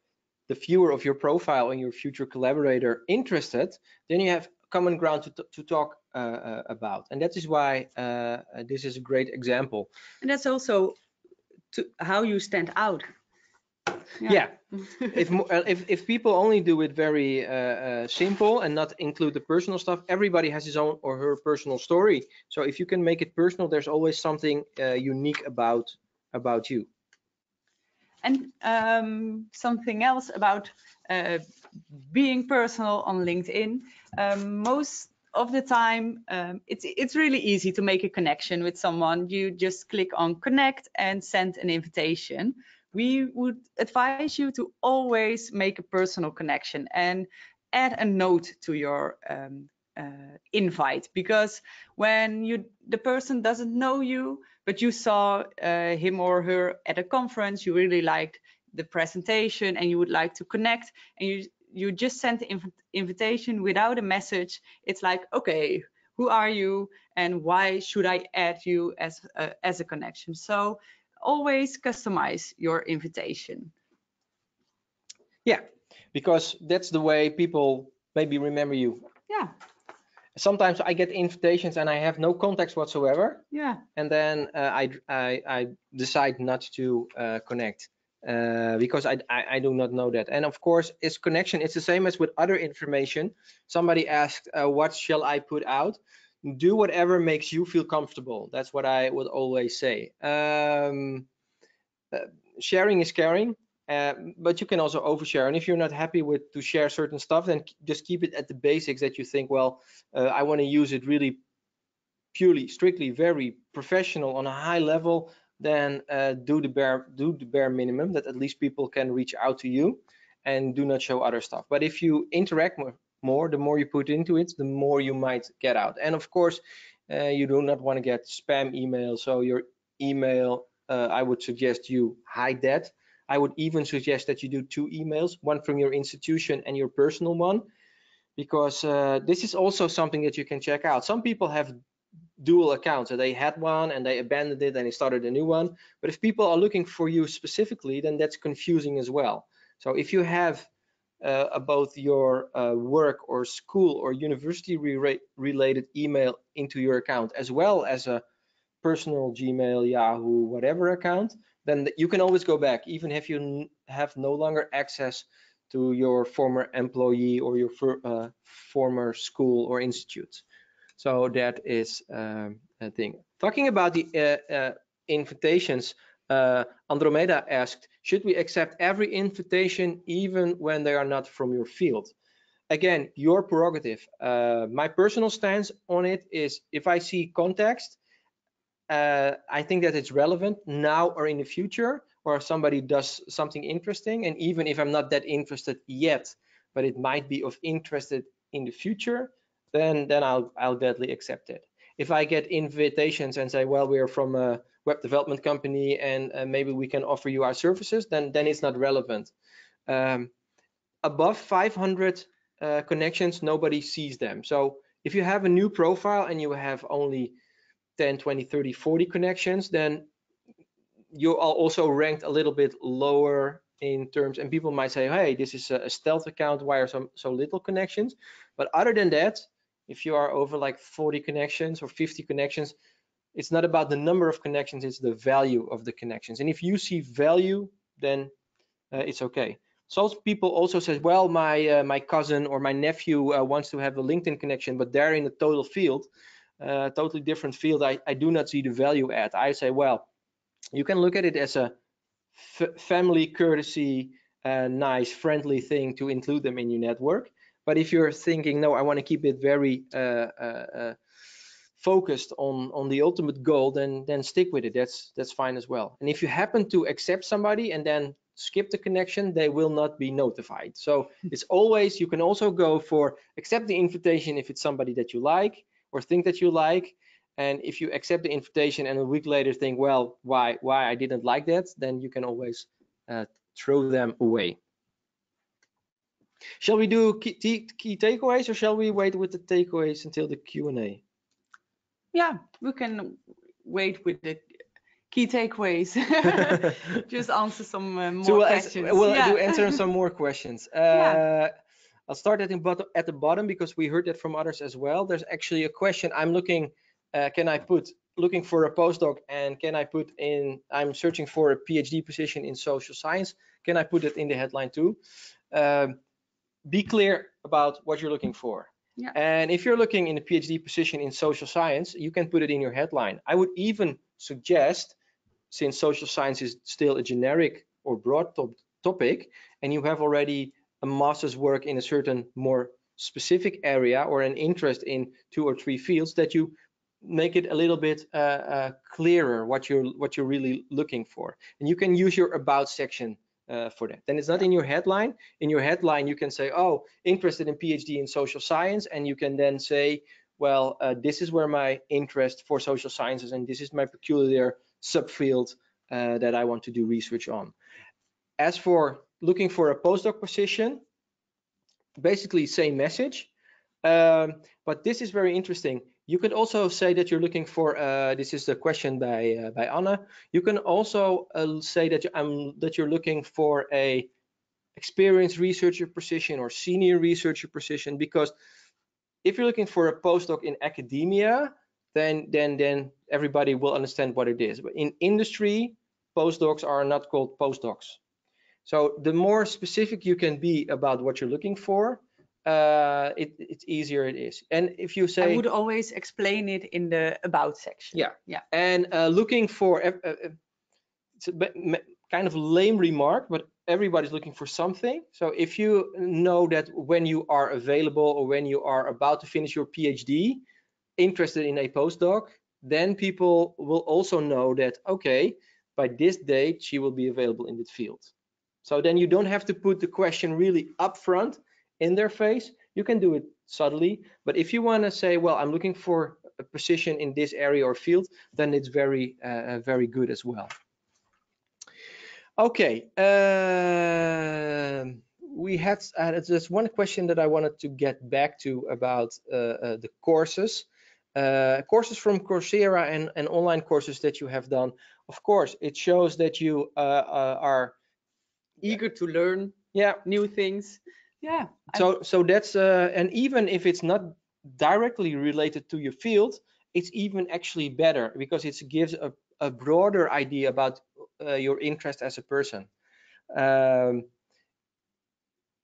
the viewer of your profile and your future collaborator interested, then you have common ground to talk about. And that is why this is a great example. And that's also how you stand out. Yeah. If people only do it very simple and not include the personal stuff, everybody has his own or her personal story. So if you can make it personal, there's always something unique about you. And something else about being personal on LinkedIn. Most of the time, it's really easy to make a connection with someone. You just click on connect and send an invitation. We would advise you to always make a personal connection and add a note to your invite, because when the person doesn't know you, but you saw him or her at a conference, you really liked the presentation and you would like to connect, and you just sent the invitation without a message, it's like, okay, who are you and why should I add you as a connection? So always customize your invitation. Yeah, because that's the way people maybe remember you. Yeah. Sometimes I get invitations and I have no context whatsoever. Yeah. And then I decide not to connect because I do not know that. And of course, it's connection. It's the same as with other information. Somebody asked, what shall I put out? Do whatever makes you feel comfortable. That's what I would always say. Sharing is caring. But you can also overshare, and if you're not happy with to share certain stuff, then just keep it at the basics that you think, well, I want to use it really purely, strictly, very professional on a high level. Then do the bare minimum, that at least people can reach out to you, and do not show other stuff. But if you interact more, the more you put into it, the more you might get out. And of course, you do not want to get spam email. So your email, I would suggest you hide that. I would even suggest that you do 2 emails, one from your institution and your personal one, because this is also something that you can check out. Some people have dual accounts, so they had one and they abandoned it and they started a new one. But if people are looking for you specifically, then that's confusing as well. So if you have both your work or school or university related email into your account, as well as a personal Gmail, Yahoo, whatever account, then you can always go back, even if you have no longer access to your former employee or your former school or institute. So that is a thing. Talking about the invitations, Andromeda asked, should we accept every invitation even when they are not from your field? Again, your prerogative. My personal stance on it is, if I see context, I think that it's relevant now or in the future, or if somebody does something interesting, and even if I'm not that interested yet, but it might be of interest in the future, then I'll gladly accept it. If I get invitations and say, well, we're from a web development company and maybe we can offer you our services, then it's not relevant. Above 500 connections, nobody sees them. So if you have a new profile and you have only 10, 20, 30, 40 connections, then you are also ranked a little bit lower in terms, and people might say, hey, this is a stealth account, why are so little connections? But other than that, if you are over like 40 connections or 50 connections, it's not about the number of connections, it's the value of the connections. And if you see value, then it's okay. So people also say, well, my cousin or my nephew wants to have a LinkedIn connection, but they're in a total field, totally different field. I do not see the value add. I say, well, you can look at it as a family courtesy, nice, friendly thing to include them in your network. But if you're thinking, no, I want to keep it very focused on the ultimate goal, then stick with it. That's fine as well. And if you happen to accept somebody and then skip the connection, they will not be notified. So it's always, you can also go for accept the invitation if it's somebody that you like or think that you like. And if you accept the invitation and a week later think, well, why I didn't like that, then you can always throw them away. Shall we do key takeaways, or shall we wait with the takeaways until the Q&A? Yeah, we can wait with the key takeaways. Just answer some more So questions. we'll Yeah. do answer some more questions. Yeah. I'll start at the bottom because we heard that from others as well. There's actually a question. I'm looking. Can I put looking for a postdoc, and can I put in? I'm searching for a PhD position in social science. Can I put it in the headline too? Be clear about what you're looking for. Yeah. And if you're looking in a PhD position in social science, you can put it in your headline. I would even suggest, since social science is still a generic or broad topic, and you have already a master's work in a certain more specific area or an interest in 2 or 3 fields, that you make it a little bit clearer what you're really looking for. And you can use your about section for that. Then it's not in your headline. In your headline, you can say, oh, interested in PhD in social science, and you can then say, well, this is where my interest for social sciences, and this is my peculiar subfield that I want to do research on. As for looking for a postdoc position, basically same message, but this is very interesting. You could also say that you're looking for, this is the question by Anna. You can also say that you're looking for a experienced researcher position or senior researcher position, because if you're looking for a postdoc in academia, then everybody will understand what it is. But in industry, postdocs are not called postdocs. So the more specific you can be about what you're looking for, it's easier it is. And if you say, I would always explain it in the about section. Yeah. And looking for, it's a kind of lame remark, but everybody's looking for something. So if you know that when you are available or when you are about to finish your PhD, interested in a postdoc, then people will also know that, okay, by this date she will be available in that field. So then you don't have to put the question really upfront in their face. You can do it subtly, but if you want to say, well, I'm looking for a position in this area or field, then it's very very good as well. Okay, we had there's one question that I wanted to get back to about the courses. Courses from Coursera and online courses that you have done. Of course, it shows that you are eager to learn new things. Yeah. So that's and even if it's not directly related to your field, it's even actually better because it gives a broader idea about your interest as a person.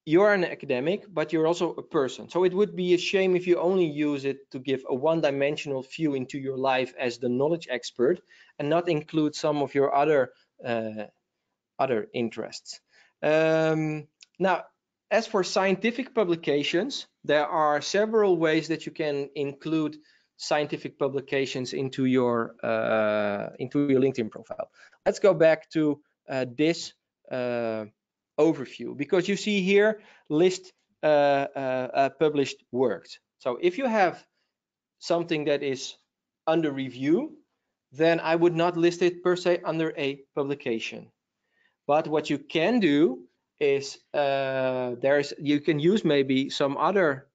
You're an academic, but you're also a person. So it would be a shame if you only use it to give a one-dimensional view into your life as the knowledge expert and not include some of your other interests. Now, as for scientific publications, there are several ways that you can include scientific publications into your LinkedIn profile. Let's go back to this overview, because you see here list published works. So if you have something that is under review, then I would not list it per se under a publication. But what you can do is you can use maybe some other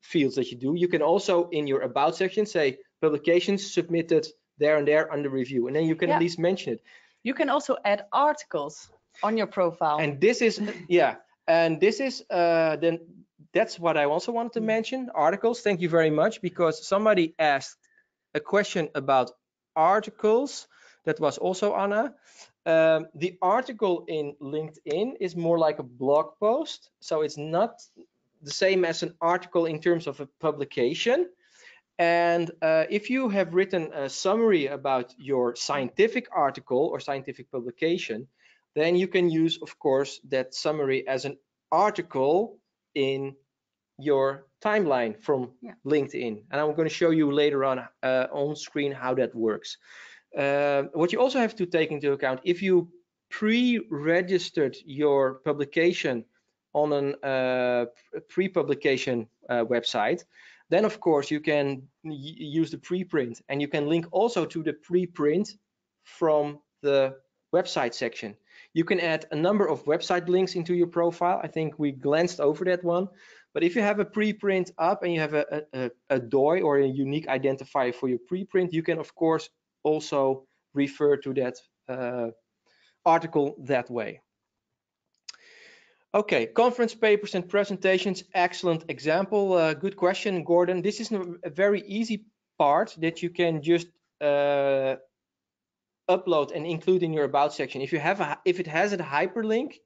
fields that you do. You can also in your about section say publications submitted there and there under review, and then you can at least mention it. You can also add articles on your profile. And this is and this is then that's what I also wanted to mention, articles. Thank you very much, because somebody asked a question about articles. That was also Anna. The article in LinkedIn is more like a blog post, so it's not the same as an article in terms of a publication. And if you have written a summary about your scientific article or scientific publication, then you can use, of course, that summary as an article in your timeline from LinkedIn. And I'm going to show you later on screen how that works. What you also have to take into account, if you pre-registered your publication on a pre-publication website, then of course you can use the preprint, and you can link also to the preprint from the website section. You can add a number of website links into your profile. I think we glanced over that one. But if you have a preprint up and you have a DOI or a unique identifier for your preprint, you can of course also refer to that article that way. Okay, conference papers and presentations, excellent example. Good question, Gordon. This is a very easy part that you can just upload and include in your about section. If it has a hyperlink,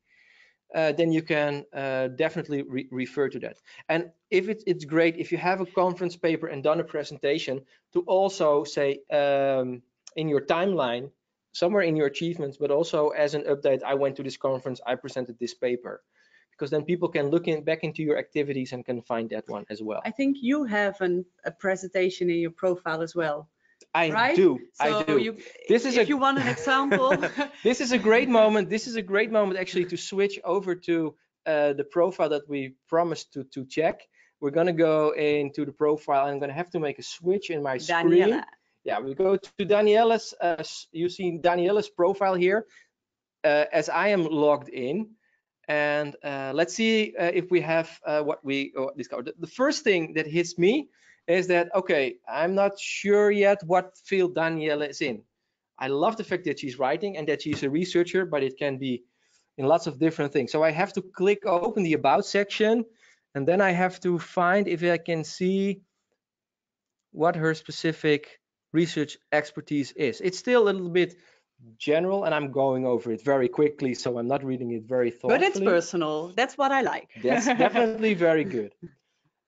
then you can definitely refer to that. And if it's great if you have a conference paper and done a presentation to also say in your timeline, somewhere in your achievements, but also as an update, I went to this conference, I presented this paper, because then people can look back into your activities and can find that one as well. I think you have a presentation in your profile as well. I do. So I do. If you want an example, this is a great moment. This is a great moment actually to switch over to the profile that we promised to check. We're going to go into the profile. I'm going to have to make a switch in my screen. Daniela. Yeah, we go to Daniela's. You see Daniela's profile here as I am logged in. And let's see if we have what we discovered. The first thing that hits me is that, okay, I'm not sure yet what field Daniela is in. I love the fact that she's writing and that she's a researcher, but it can be in lots of different things. So I have to click open the About section, and then I have to find if I can see what her specific research expertise is. It's still a little bit general, and I'm going over it very quickly, so I'm not reading it very thoughtfully. But it's personal. That's what I like. That's definitely very good.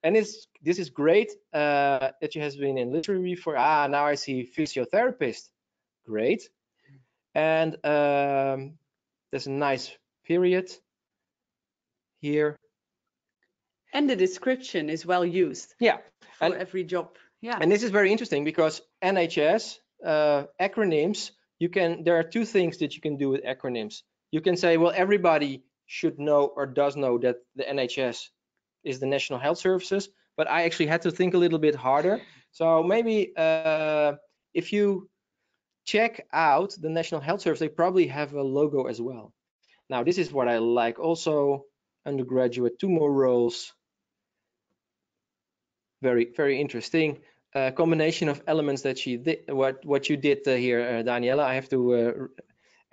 And this is great that she has been in literary for. Now I see physiotherapist. Great. And there's a nice period here. And the description is well used. Yeah. For every job. Yeah. And this is very interesting because NHS acronyms. There are two things that you can do with acronyms. You can say, well, everybody should know or does know that the NHS is the National Health Services, but I actually had to think a little bit harder. So maybe if you check out the National Health Service, they probably have a logo as well. Now, this is what I like. Also, undergraduate, 2 more roles. Very, very interesting. Combination of elements that she did, what you did here, Daniela. I have to,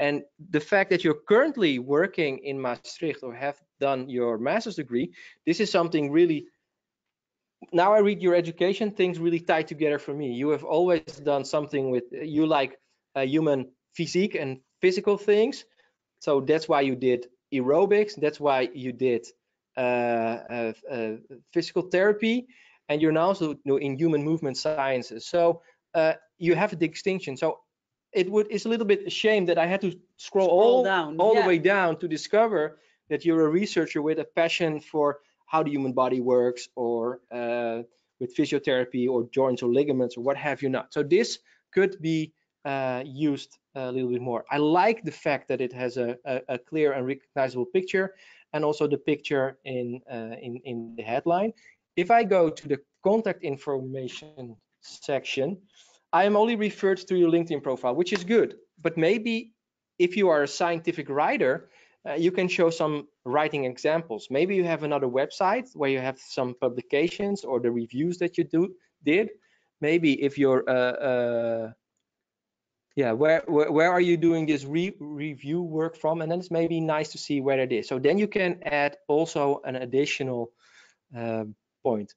and the fact that you're currently working in Maastricht or have done your master's degree, this is something really. Now I read your education, things really tie together for me. You have always done something with, you like human physique and physical things, so that's why you did aerobics. That's why you did physical therapy. And you're now also in human movement sciences. So you have a distinction. So it's a little bit a shame that I had to scroll all the way down to discover that you're a researcher with a passion for how the human body works, or with physiotherapy or joints or ligaments or what have you not. So this could be used a little bit more. I like the fact that it has a clear and recognizable picture, and also the picture in the headline. If I go to the contact information section, I am only referred to your LinkedIn profile, which is good. But maybe if you are a scientific writer, you can show some writing examples. Maybe you have another website where you have some publications or the reviews that you did. Maybe if you're, where are you doing this review work from? And then it's maybe nice to see where it is. So then you can add also an additional point.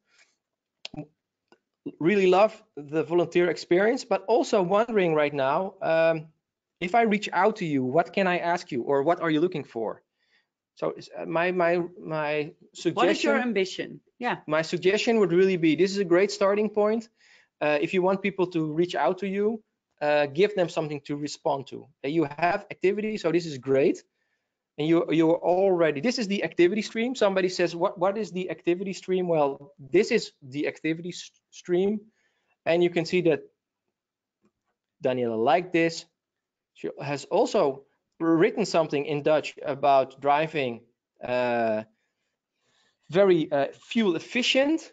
Really love the volunteer experience, but also wondering right now, if I reach out to you, what can I ask you, or what are you looking for? So my suggestion. What is your ambition? Yeah. My suggestion would really be, this is a great starting point. If you want people to reach out to you, give them something to respond to. You have activity, so this is great. And you're already, this is the activity stream. Somebody says, what is the activity stream? Well, this is the activity stream. And you can see that Daniela liked this. She has also written something in Dutch about driving very fuel efficient.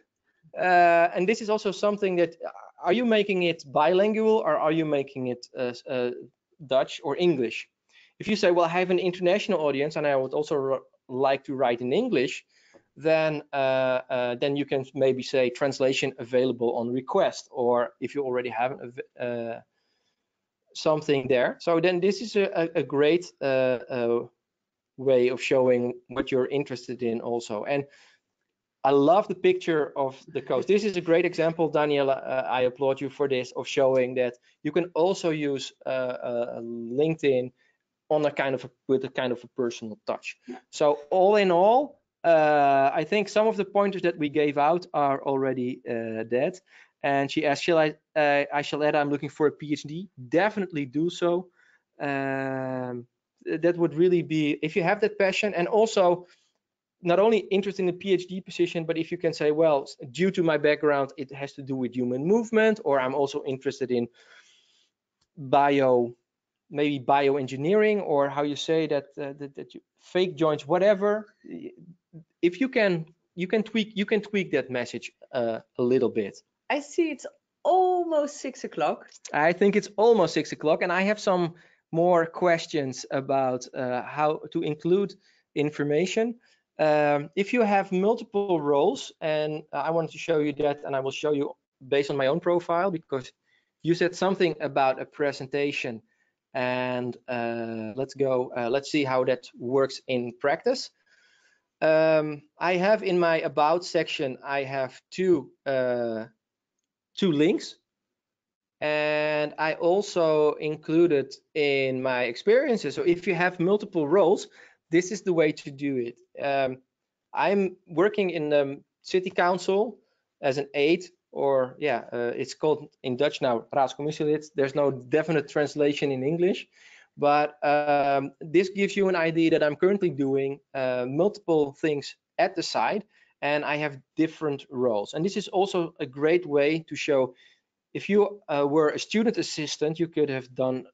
And this is also something that, are you making it bilingual, or are you making it Dutch or English? If you say, well, I have an international audience and I would also like to write in English, then you can maybe say translation available on request. Or if you already have something there. So then this is a great way of showing what you're interested in also. And I love the picture of the coast. This is a great example, Daniela. I applaud you for this, of showing that you can also use LinkedIn on with a kind of a personal touch. So all in all, I think some of the pointers that we gave out are already dead. And she asked, I shall add, I'm looking for a PhD. Definitely do so. That would really be, if you have that passion, and also not only interested in the PhD position, but if you can say, well, due to my background, it has to do with human movement, or I'm also interested in maybe bioengineering, or how you say that, that you fake joints, whatever. If you can tweak that message a little bit. I see it's almost 6 o'clock. I think it's almost 6 o'clock, and I have some more questions about how to include information. If you have multiple roles, and I wanted to show you that, and I will show you based on my own profile, because you said something about a presentation, and let's see how that works in practice. I have in my about section, I have two links, and I also included in my experiences. So if you have multiple roles, this is the way to do it. I'm working in the city council as an aide, or it's called in Dutch now raadscommissielid. There's no definite translation in English, but this gives you an idea that I'm currently doing multiple things at the side, and I have different roles. And this is also a great way to show, if you were a student assistant, you could have done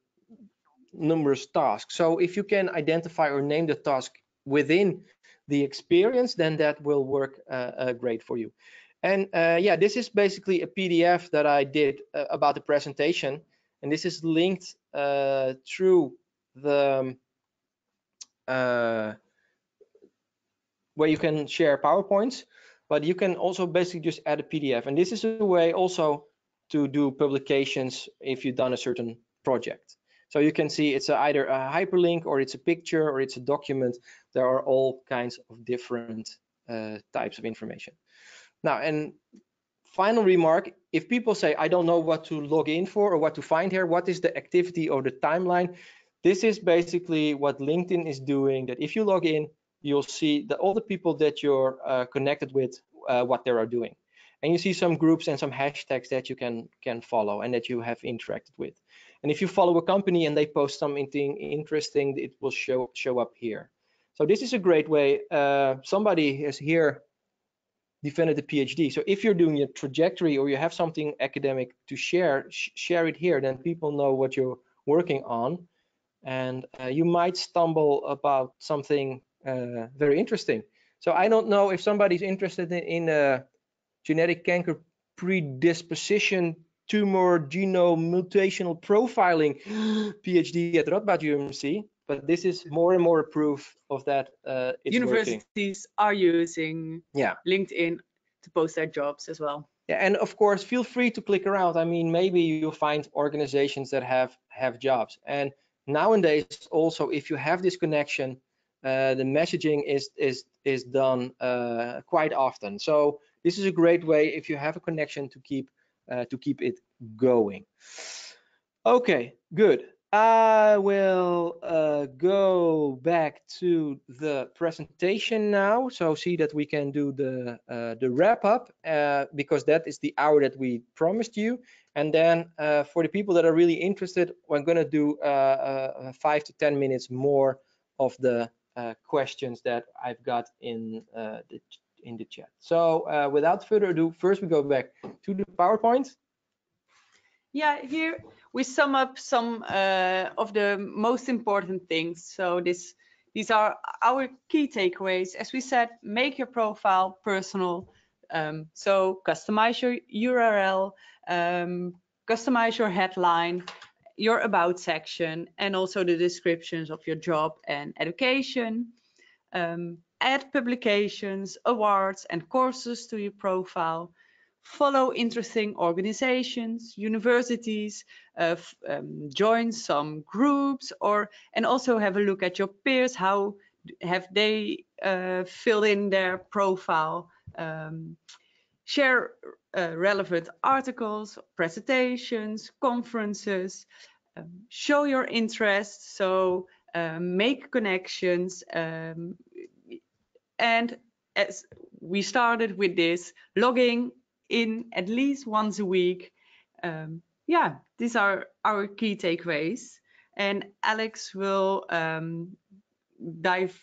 numerous tasks. So if you can identify or name the task within the experience, then that will work great for you. And this is basically a PDF that I did about the presentation, and this is linked through the where you can share PowerPoints, but you can also basically just add a PDF. And this is a way also to do publications if you've done a certain project. So you can see it's either a hyperlink, or it's a picture, or it's a document. There are all kinds of different types of information. Now, and final remark, if people say, I don't know what to log in for or what to find here, what is the activity or the timeline? This is basically what LinkedIn is doing, that if you log in, you'll see that all the people that you're connected with, what they are doing. And you see some groups and some hashtags that you can follow and that you have interacted with. And if you follow a company and they post something interesting, it will show up here. So this is a great way. Somebody has here defended a PhD. So if you're doing a trajectory or you have something academic to share it here, then people know what you're working on. And you might stumble about something very interesting. So I don't know if somebody's interested in genetic cancer predisposition, tumor genome mutational profiling PhD at Radboud UMC, but this is more and more proof of that. Universities are using LinkedIn to post their jobs as well. Yeah, and of course, feel free to click around. I mean, maybe you'll find organizations that have jobs. And nowadays, also, if you have this connection, the messaging is done quite often. So this is a great way, if you have a connection, to keep it going. Okay, good. I will go back to the presentation now. So see that we can do the wrap up, because that is the hour that we promised you. And then for the people that are really interested, we're going to do 5 to 10 minutes more of the questions that I've got in the chat. So without further ado, first we go back to the PowerPoint. Yeah, here we sum up some of the most important things. So these are our key takeaways. As we said, make your profile personal. So customize your URL, customize your headline, your about section, and also the descriptions of your job and education. Add publications, awards, and courses to your profile. follow interesting organizations, universities, join some groups, and also have a look at your peers. How have they filled in their profile? Share relevant articles, presentations, conferences, show your interest, so make connections, and as we started with this, logging in at least once a week. Yeah, these are our key takeaways, and Alex will dive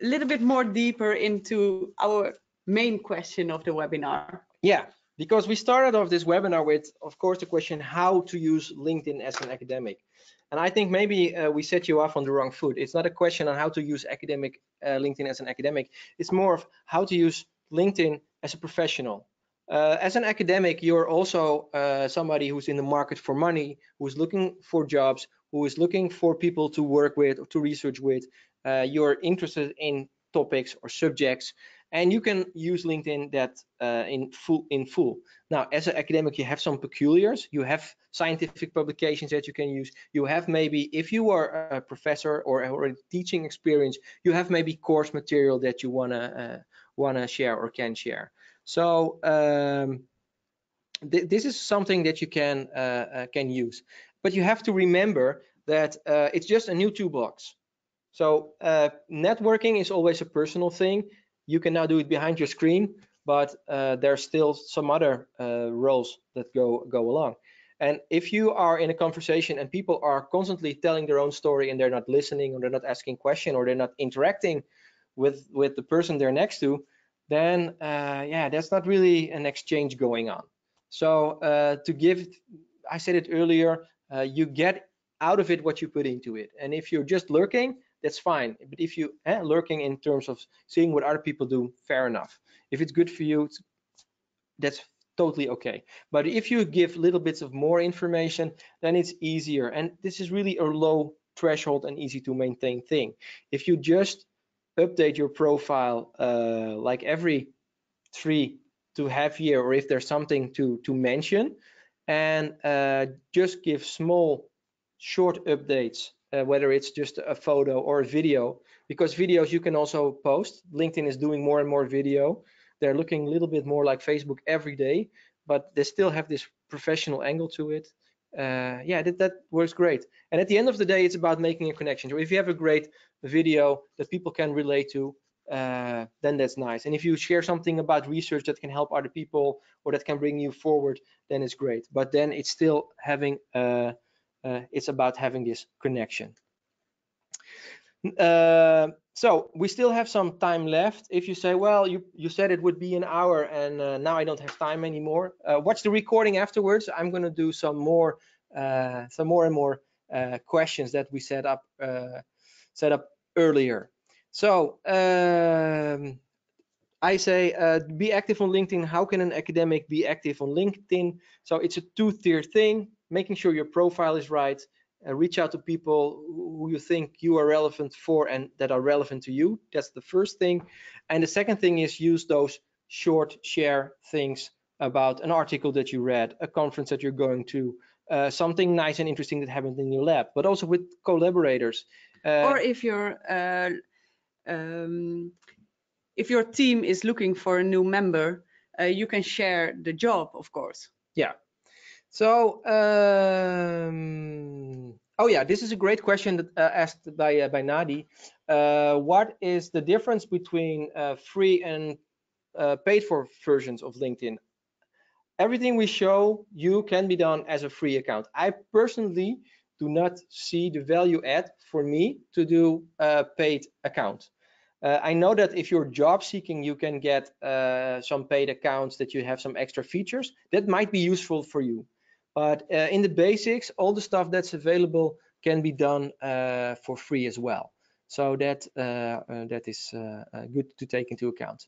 a little bit more deeper into our main question of the webinar. Yeah, because we started off this webinar with, of course, the question how to use LinkedIn as an academic. And I think maybe we set you off on the wrong foot. It's not a question on how to use LinkedIn as an academic. It's more of how to use LinkedIn as a professional. As an academic, you're also somebody who's in the market for money, who's looking for jobs, who is looking for people to work with or to research with. You're interested in topics or subjects, and you can use LinkedIn that in full. Now, as an academic, you have some peculiars. You have scientific publications that you can use. You have maybe, if you are a professor or already teaching experience, you have maybe course material that you wanna share or can share. So this is something that you can use, but you have to remember that it's just a new toolbox. So networking is always a personal thing. You can now do it behind your screen, but there's still some other roles that go along. And if you are in a conversation and people are constantly telling their own story and they're not listening, or they're not asking questions, or they're not interacting with the person they're next to, then yeah, that's not really an exchange going on. So I said it earlier, you get out of it what you put into it. And if you're just lurking, that's fine. But if you lurking in terms of seeing what other people do, fair enough. If it's good for you, that's totally okay. But if you give little bits of more information, then it's easier. And this is really a low threshold and easy to maintain thing. If you just update your profile like every 3 to half year, or if there's something to mention, and just give small short updates, whether it's just a photo or a video, because videos you can also post. LinkedIn is doing more and more video. They're looking a little bit more like Facebook every day, but they still have this professional angle to it. Yeah, that works great. And at the end of the day, it's about making a connection. So if you have a great video that people can relate to, then that's nice. And if you share something about research that can help other people or that can bring you forward, then it's great. But then it's still having it's about having this connection. So we still have some time left. If you say, well, you said it would be an hour, and now I don't have time anymore, watch the recording afterwards. I'm going to do some more and more questions that we set up earlier. So I say be active on LinkedIn. How can an academic be active on LinkedIn? So it's a two-tier thing, making sure your profile is right. Reach out to people who you think you are relevant for and that are relevant to you. That's the first thing. And the second thing is use those short share things about an article that you read, a conference that you're going to, something nice and interesting that happened in your lab, but also with collaborators. Or if your team is looking for a new member, you can share the job, of course. Yeah. So, oh yeah, this is a great question that asked by Nadi. What is the difference between free and paid for versions of LinkedIn? Everything we show you can be done as a free account. I personally do not see the value add for me to do a paid account. I know that if you're job seeking, you can get some paid accounts that you have some extra features that might be useful for you. But in the basics, all the stuff that's available can be done for free as well. So that is good to take into account.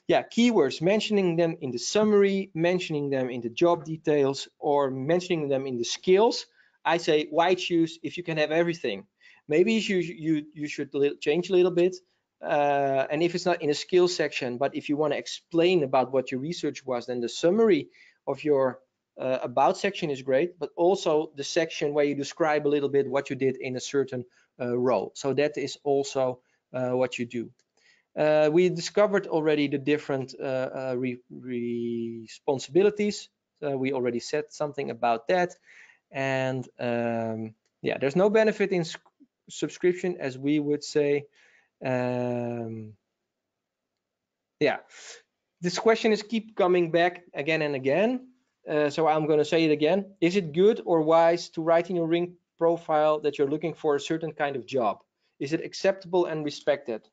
Yeah, keywords, mentioning them in the summary, mentioning them in the job details, or mentioning them in the skills. I say, why choose if you can have everything? Maybe you should change a little bit. and if it's not in a skills section, but if you want to explain about what your research was, then the summary of your about section is great, but also the section where you describe a little bit what you did in a certain role. So that is also what you do. We discovered already the different responsibilities. We already said something about that. And yeah, there's no benefit in subscription, as we would say. Yeah, this question is keep coming back again and again. So I'm going to say it again. Is it good or wise to write in your ring profile that you're looking for a certain kind of job? Is it acceptable and respected?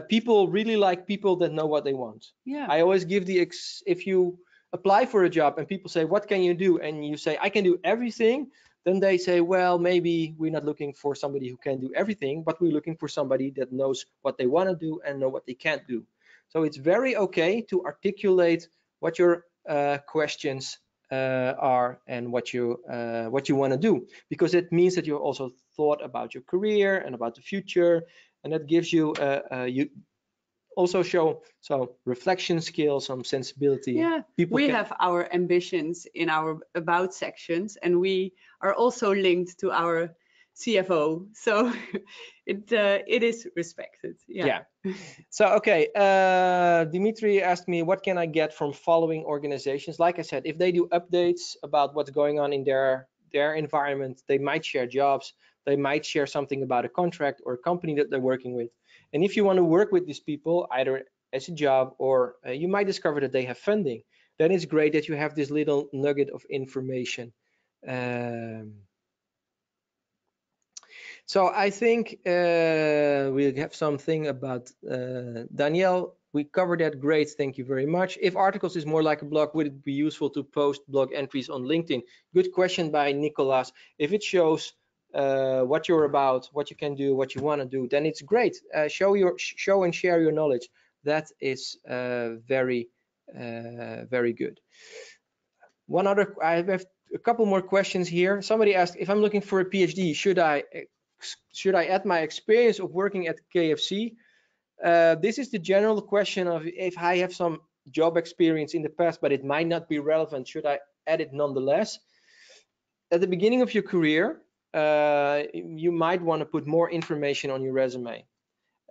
People really like people that know what they want. Yeah. I always give the if you apply for a job and people say, what can you do? And you say, I can do everything. Then they say, well, maybe we're not looking for somebody who can do everything, but we're looking for somebody that knows what they want to do and know what they can't do. So it's very okay to articulate what your questions are and what you want to do, because it means that you also thought about your career and about the future, and that gives you you also show some reflection skills, some sensibility. Yeah, we have our ambitions in our about sections, and we are also linked to our CFO, so it is respected. Yeah. So okay, Dimitri asked me, what can I get from following organizations? Like I said, if they do updates about what's going on in their environment, they might share jobs, they might share something about a contract or a company that they're working with. And if you want to work with these people, either as a job or you might discover that they have funding, then it's great that you have this little nugget of information. So I think we'll have something about Danielle. We covered that. Great, thank you very much. If articles is more like a blog, would it be useful to post blog entries on LinkedIn? Good question by Nicolas. If it shows what you're about, what you can do, what you want to do, then it's great. Show and share your knowledge. That is very good. One other, I have a couple more questions here. Somebody asked, if I'm looking for a PhD, should I add my experience of working at KFC? This is the general question of, if I have some job experience in the past, but it might not be relevant, should I add it nonetheless? At the beginning of your career, you might want to put more information on your resume.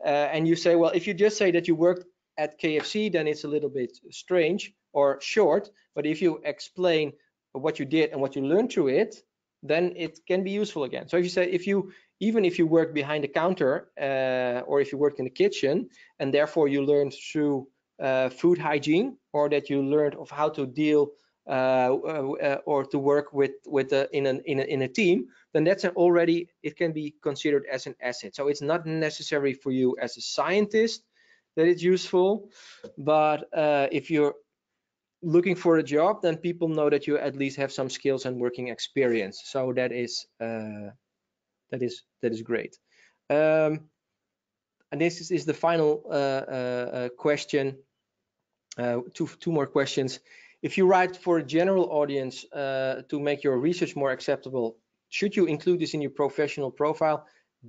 And you say, well, if you just say that you worked at KFC, then it's a little bit strange or short. But if you explain what you did and what you learned through it, then it can be useful again. So if you say, even if you worked behind the counter or if you worked in the kitchen and therefore you learned through food hygiene, or that you learned of how to deal or to work in a team, then that's already, it can be considered as an asset. So it's not necessary for you as a scientist that it's useful, but if you're looking for a job, then people know that you at least have some skills and working experience. So that is great. And this is the final question. Two more questions. If you write for a general audience to make your research more acceptable, should you include this in your professional profile?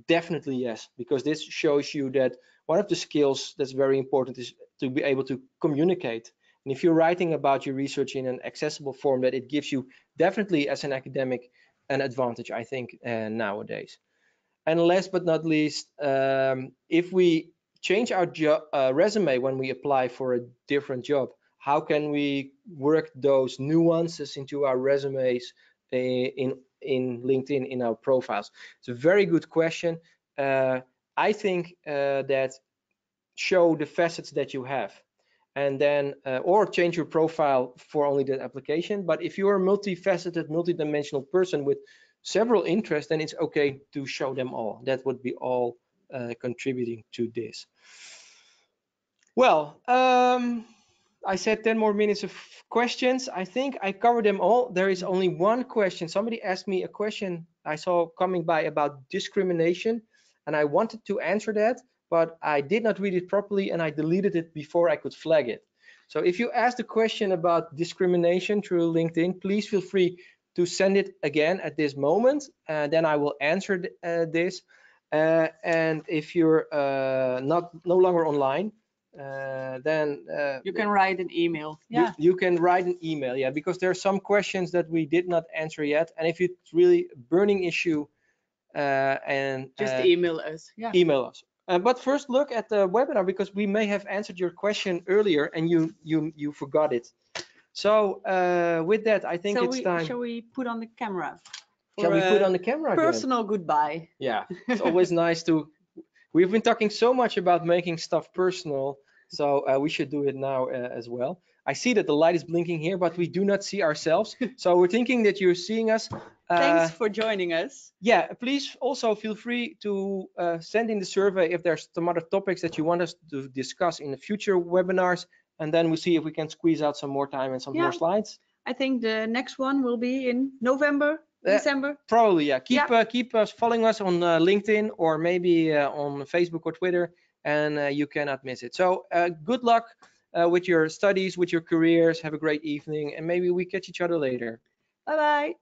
Definitely yes, because this shows you that one of the skills that's very important is to be able to communicate. And if you're writing about your research in an accessible form, that it gives you definitely as an academic an advantage, I think, nowadays. And last but not least, if we change our resume when we apply for a different job, how can we work those nuances into our resumes in LinkedIn, in our profiles? It's a very good question. I think that show the facets that you have, and then or change your profile for only that application. But if you're a multifaceted, multidimensional person with several interests, then it's okay to show them all. That would be all contributing to this. Well, I said 10 more minutes of questions. I think I covered them all. There is only one question. Somebody asked me a question I saw coming by about discrimination, and I wanted to answer that, but I did not read it properly and I deleted it before I could flag it. So if you asked a question about discrimination through LinkedIn, please feel free to send it again at this moment, and then I will answer this. And if you're no longer online, then you can write an email. Yeah. You can write an email, yeah, because there are some questions that we did not answer yet. And if it's really a burning issue, and just email us. Yeah. Email us. But first, look at the webinar, because we may have answered your question earlier and you forgot it. So with that, I think it's time. Shall we put on the camera? Shall we put on the camera again? Personal goodbye. Yeah, it's always nice to. We've been talking so much about making stuff personal, so we should do it now as well. I see that the light is blinking here, but we do not see ourselves. So we're thinking that you're seeing us. Thanks for joining us. Yeah, please also feel free to send in the survey if there's some other topics that you want us to discuss in the future webinars, and then we'll see if we can squeeze out some more time and some more slides. I think the next one will be in November, December. Probably, yeah. Keep us following us on LinkedIn, or maybe on Facebook or Twitter, and you cannot miss it. So good luck with your studies, with your careers. Have a great evening, and maybe we catch each other later. Bye-bye.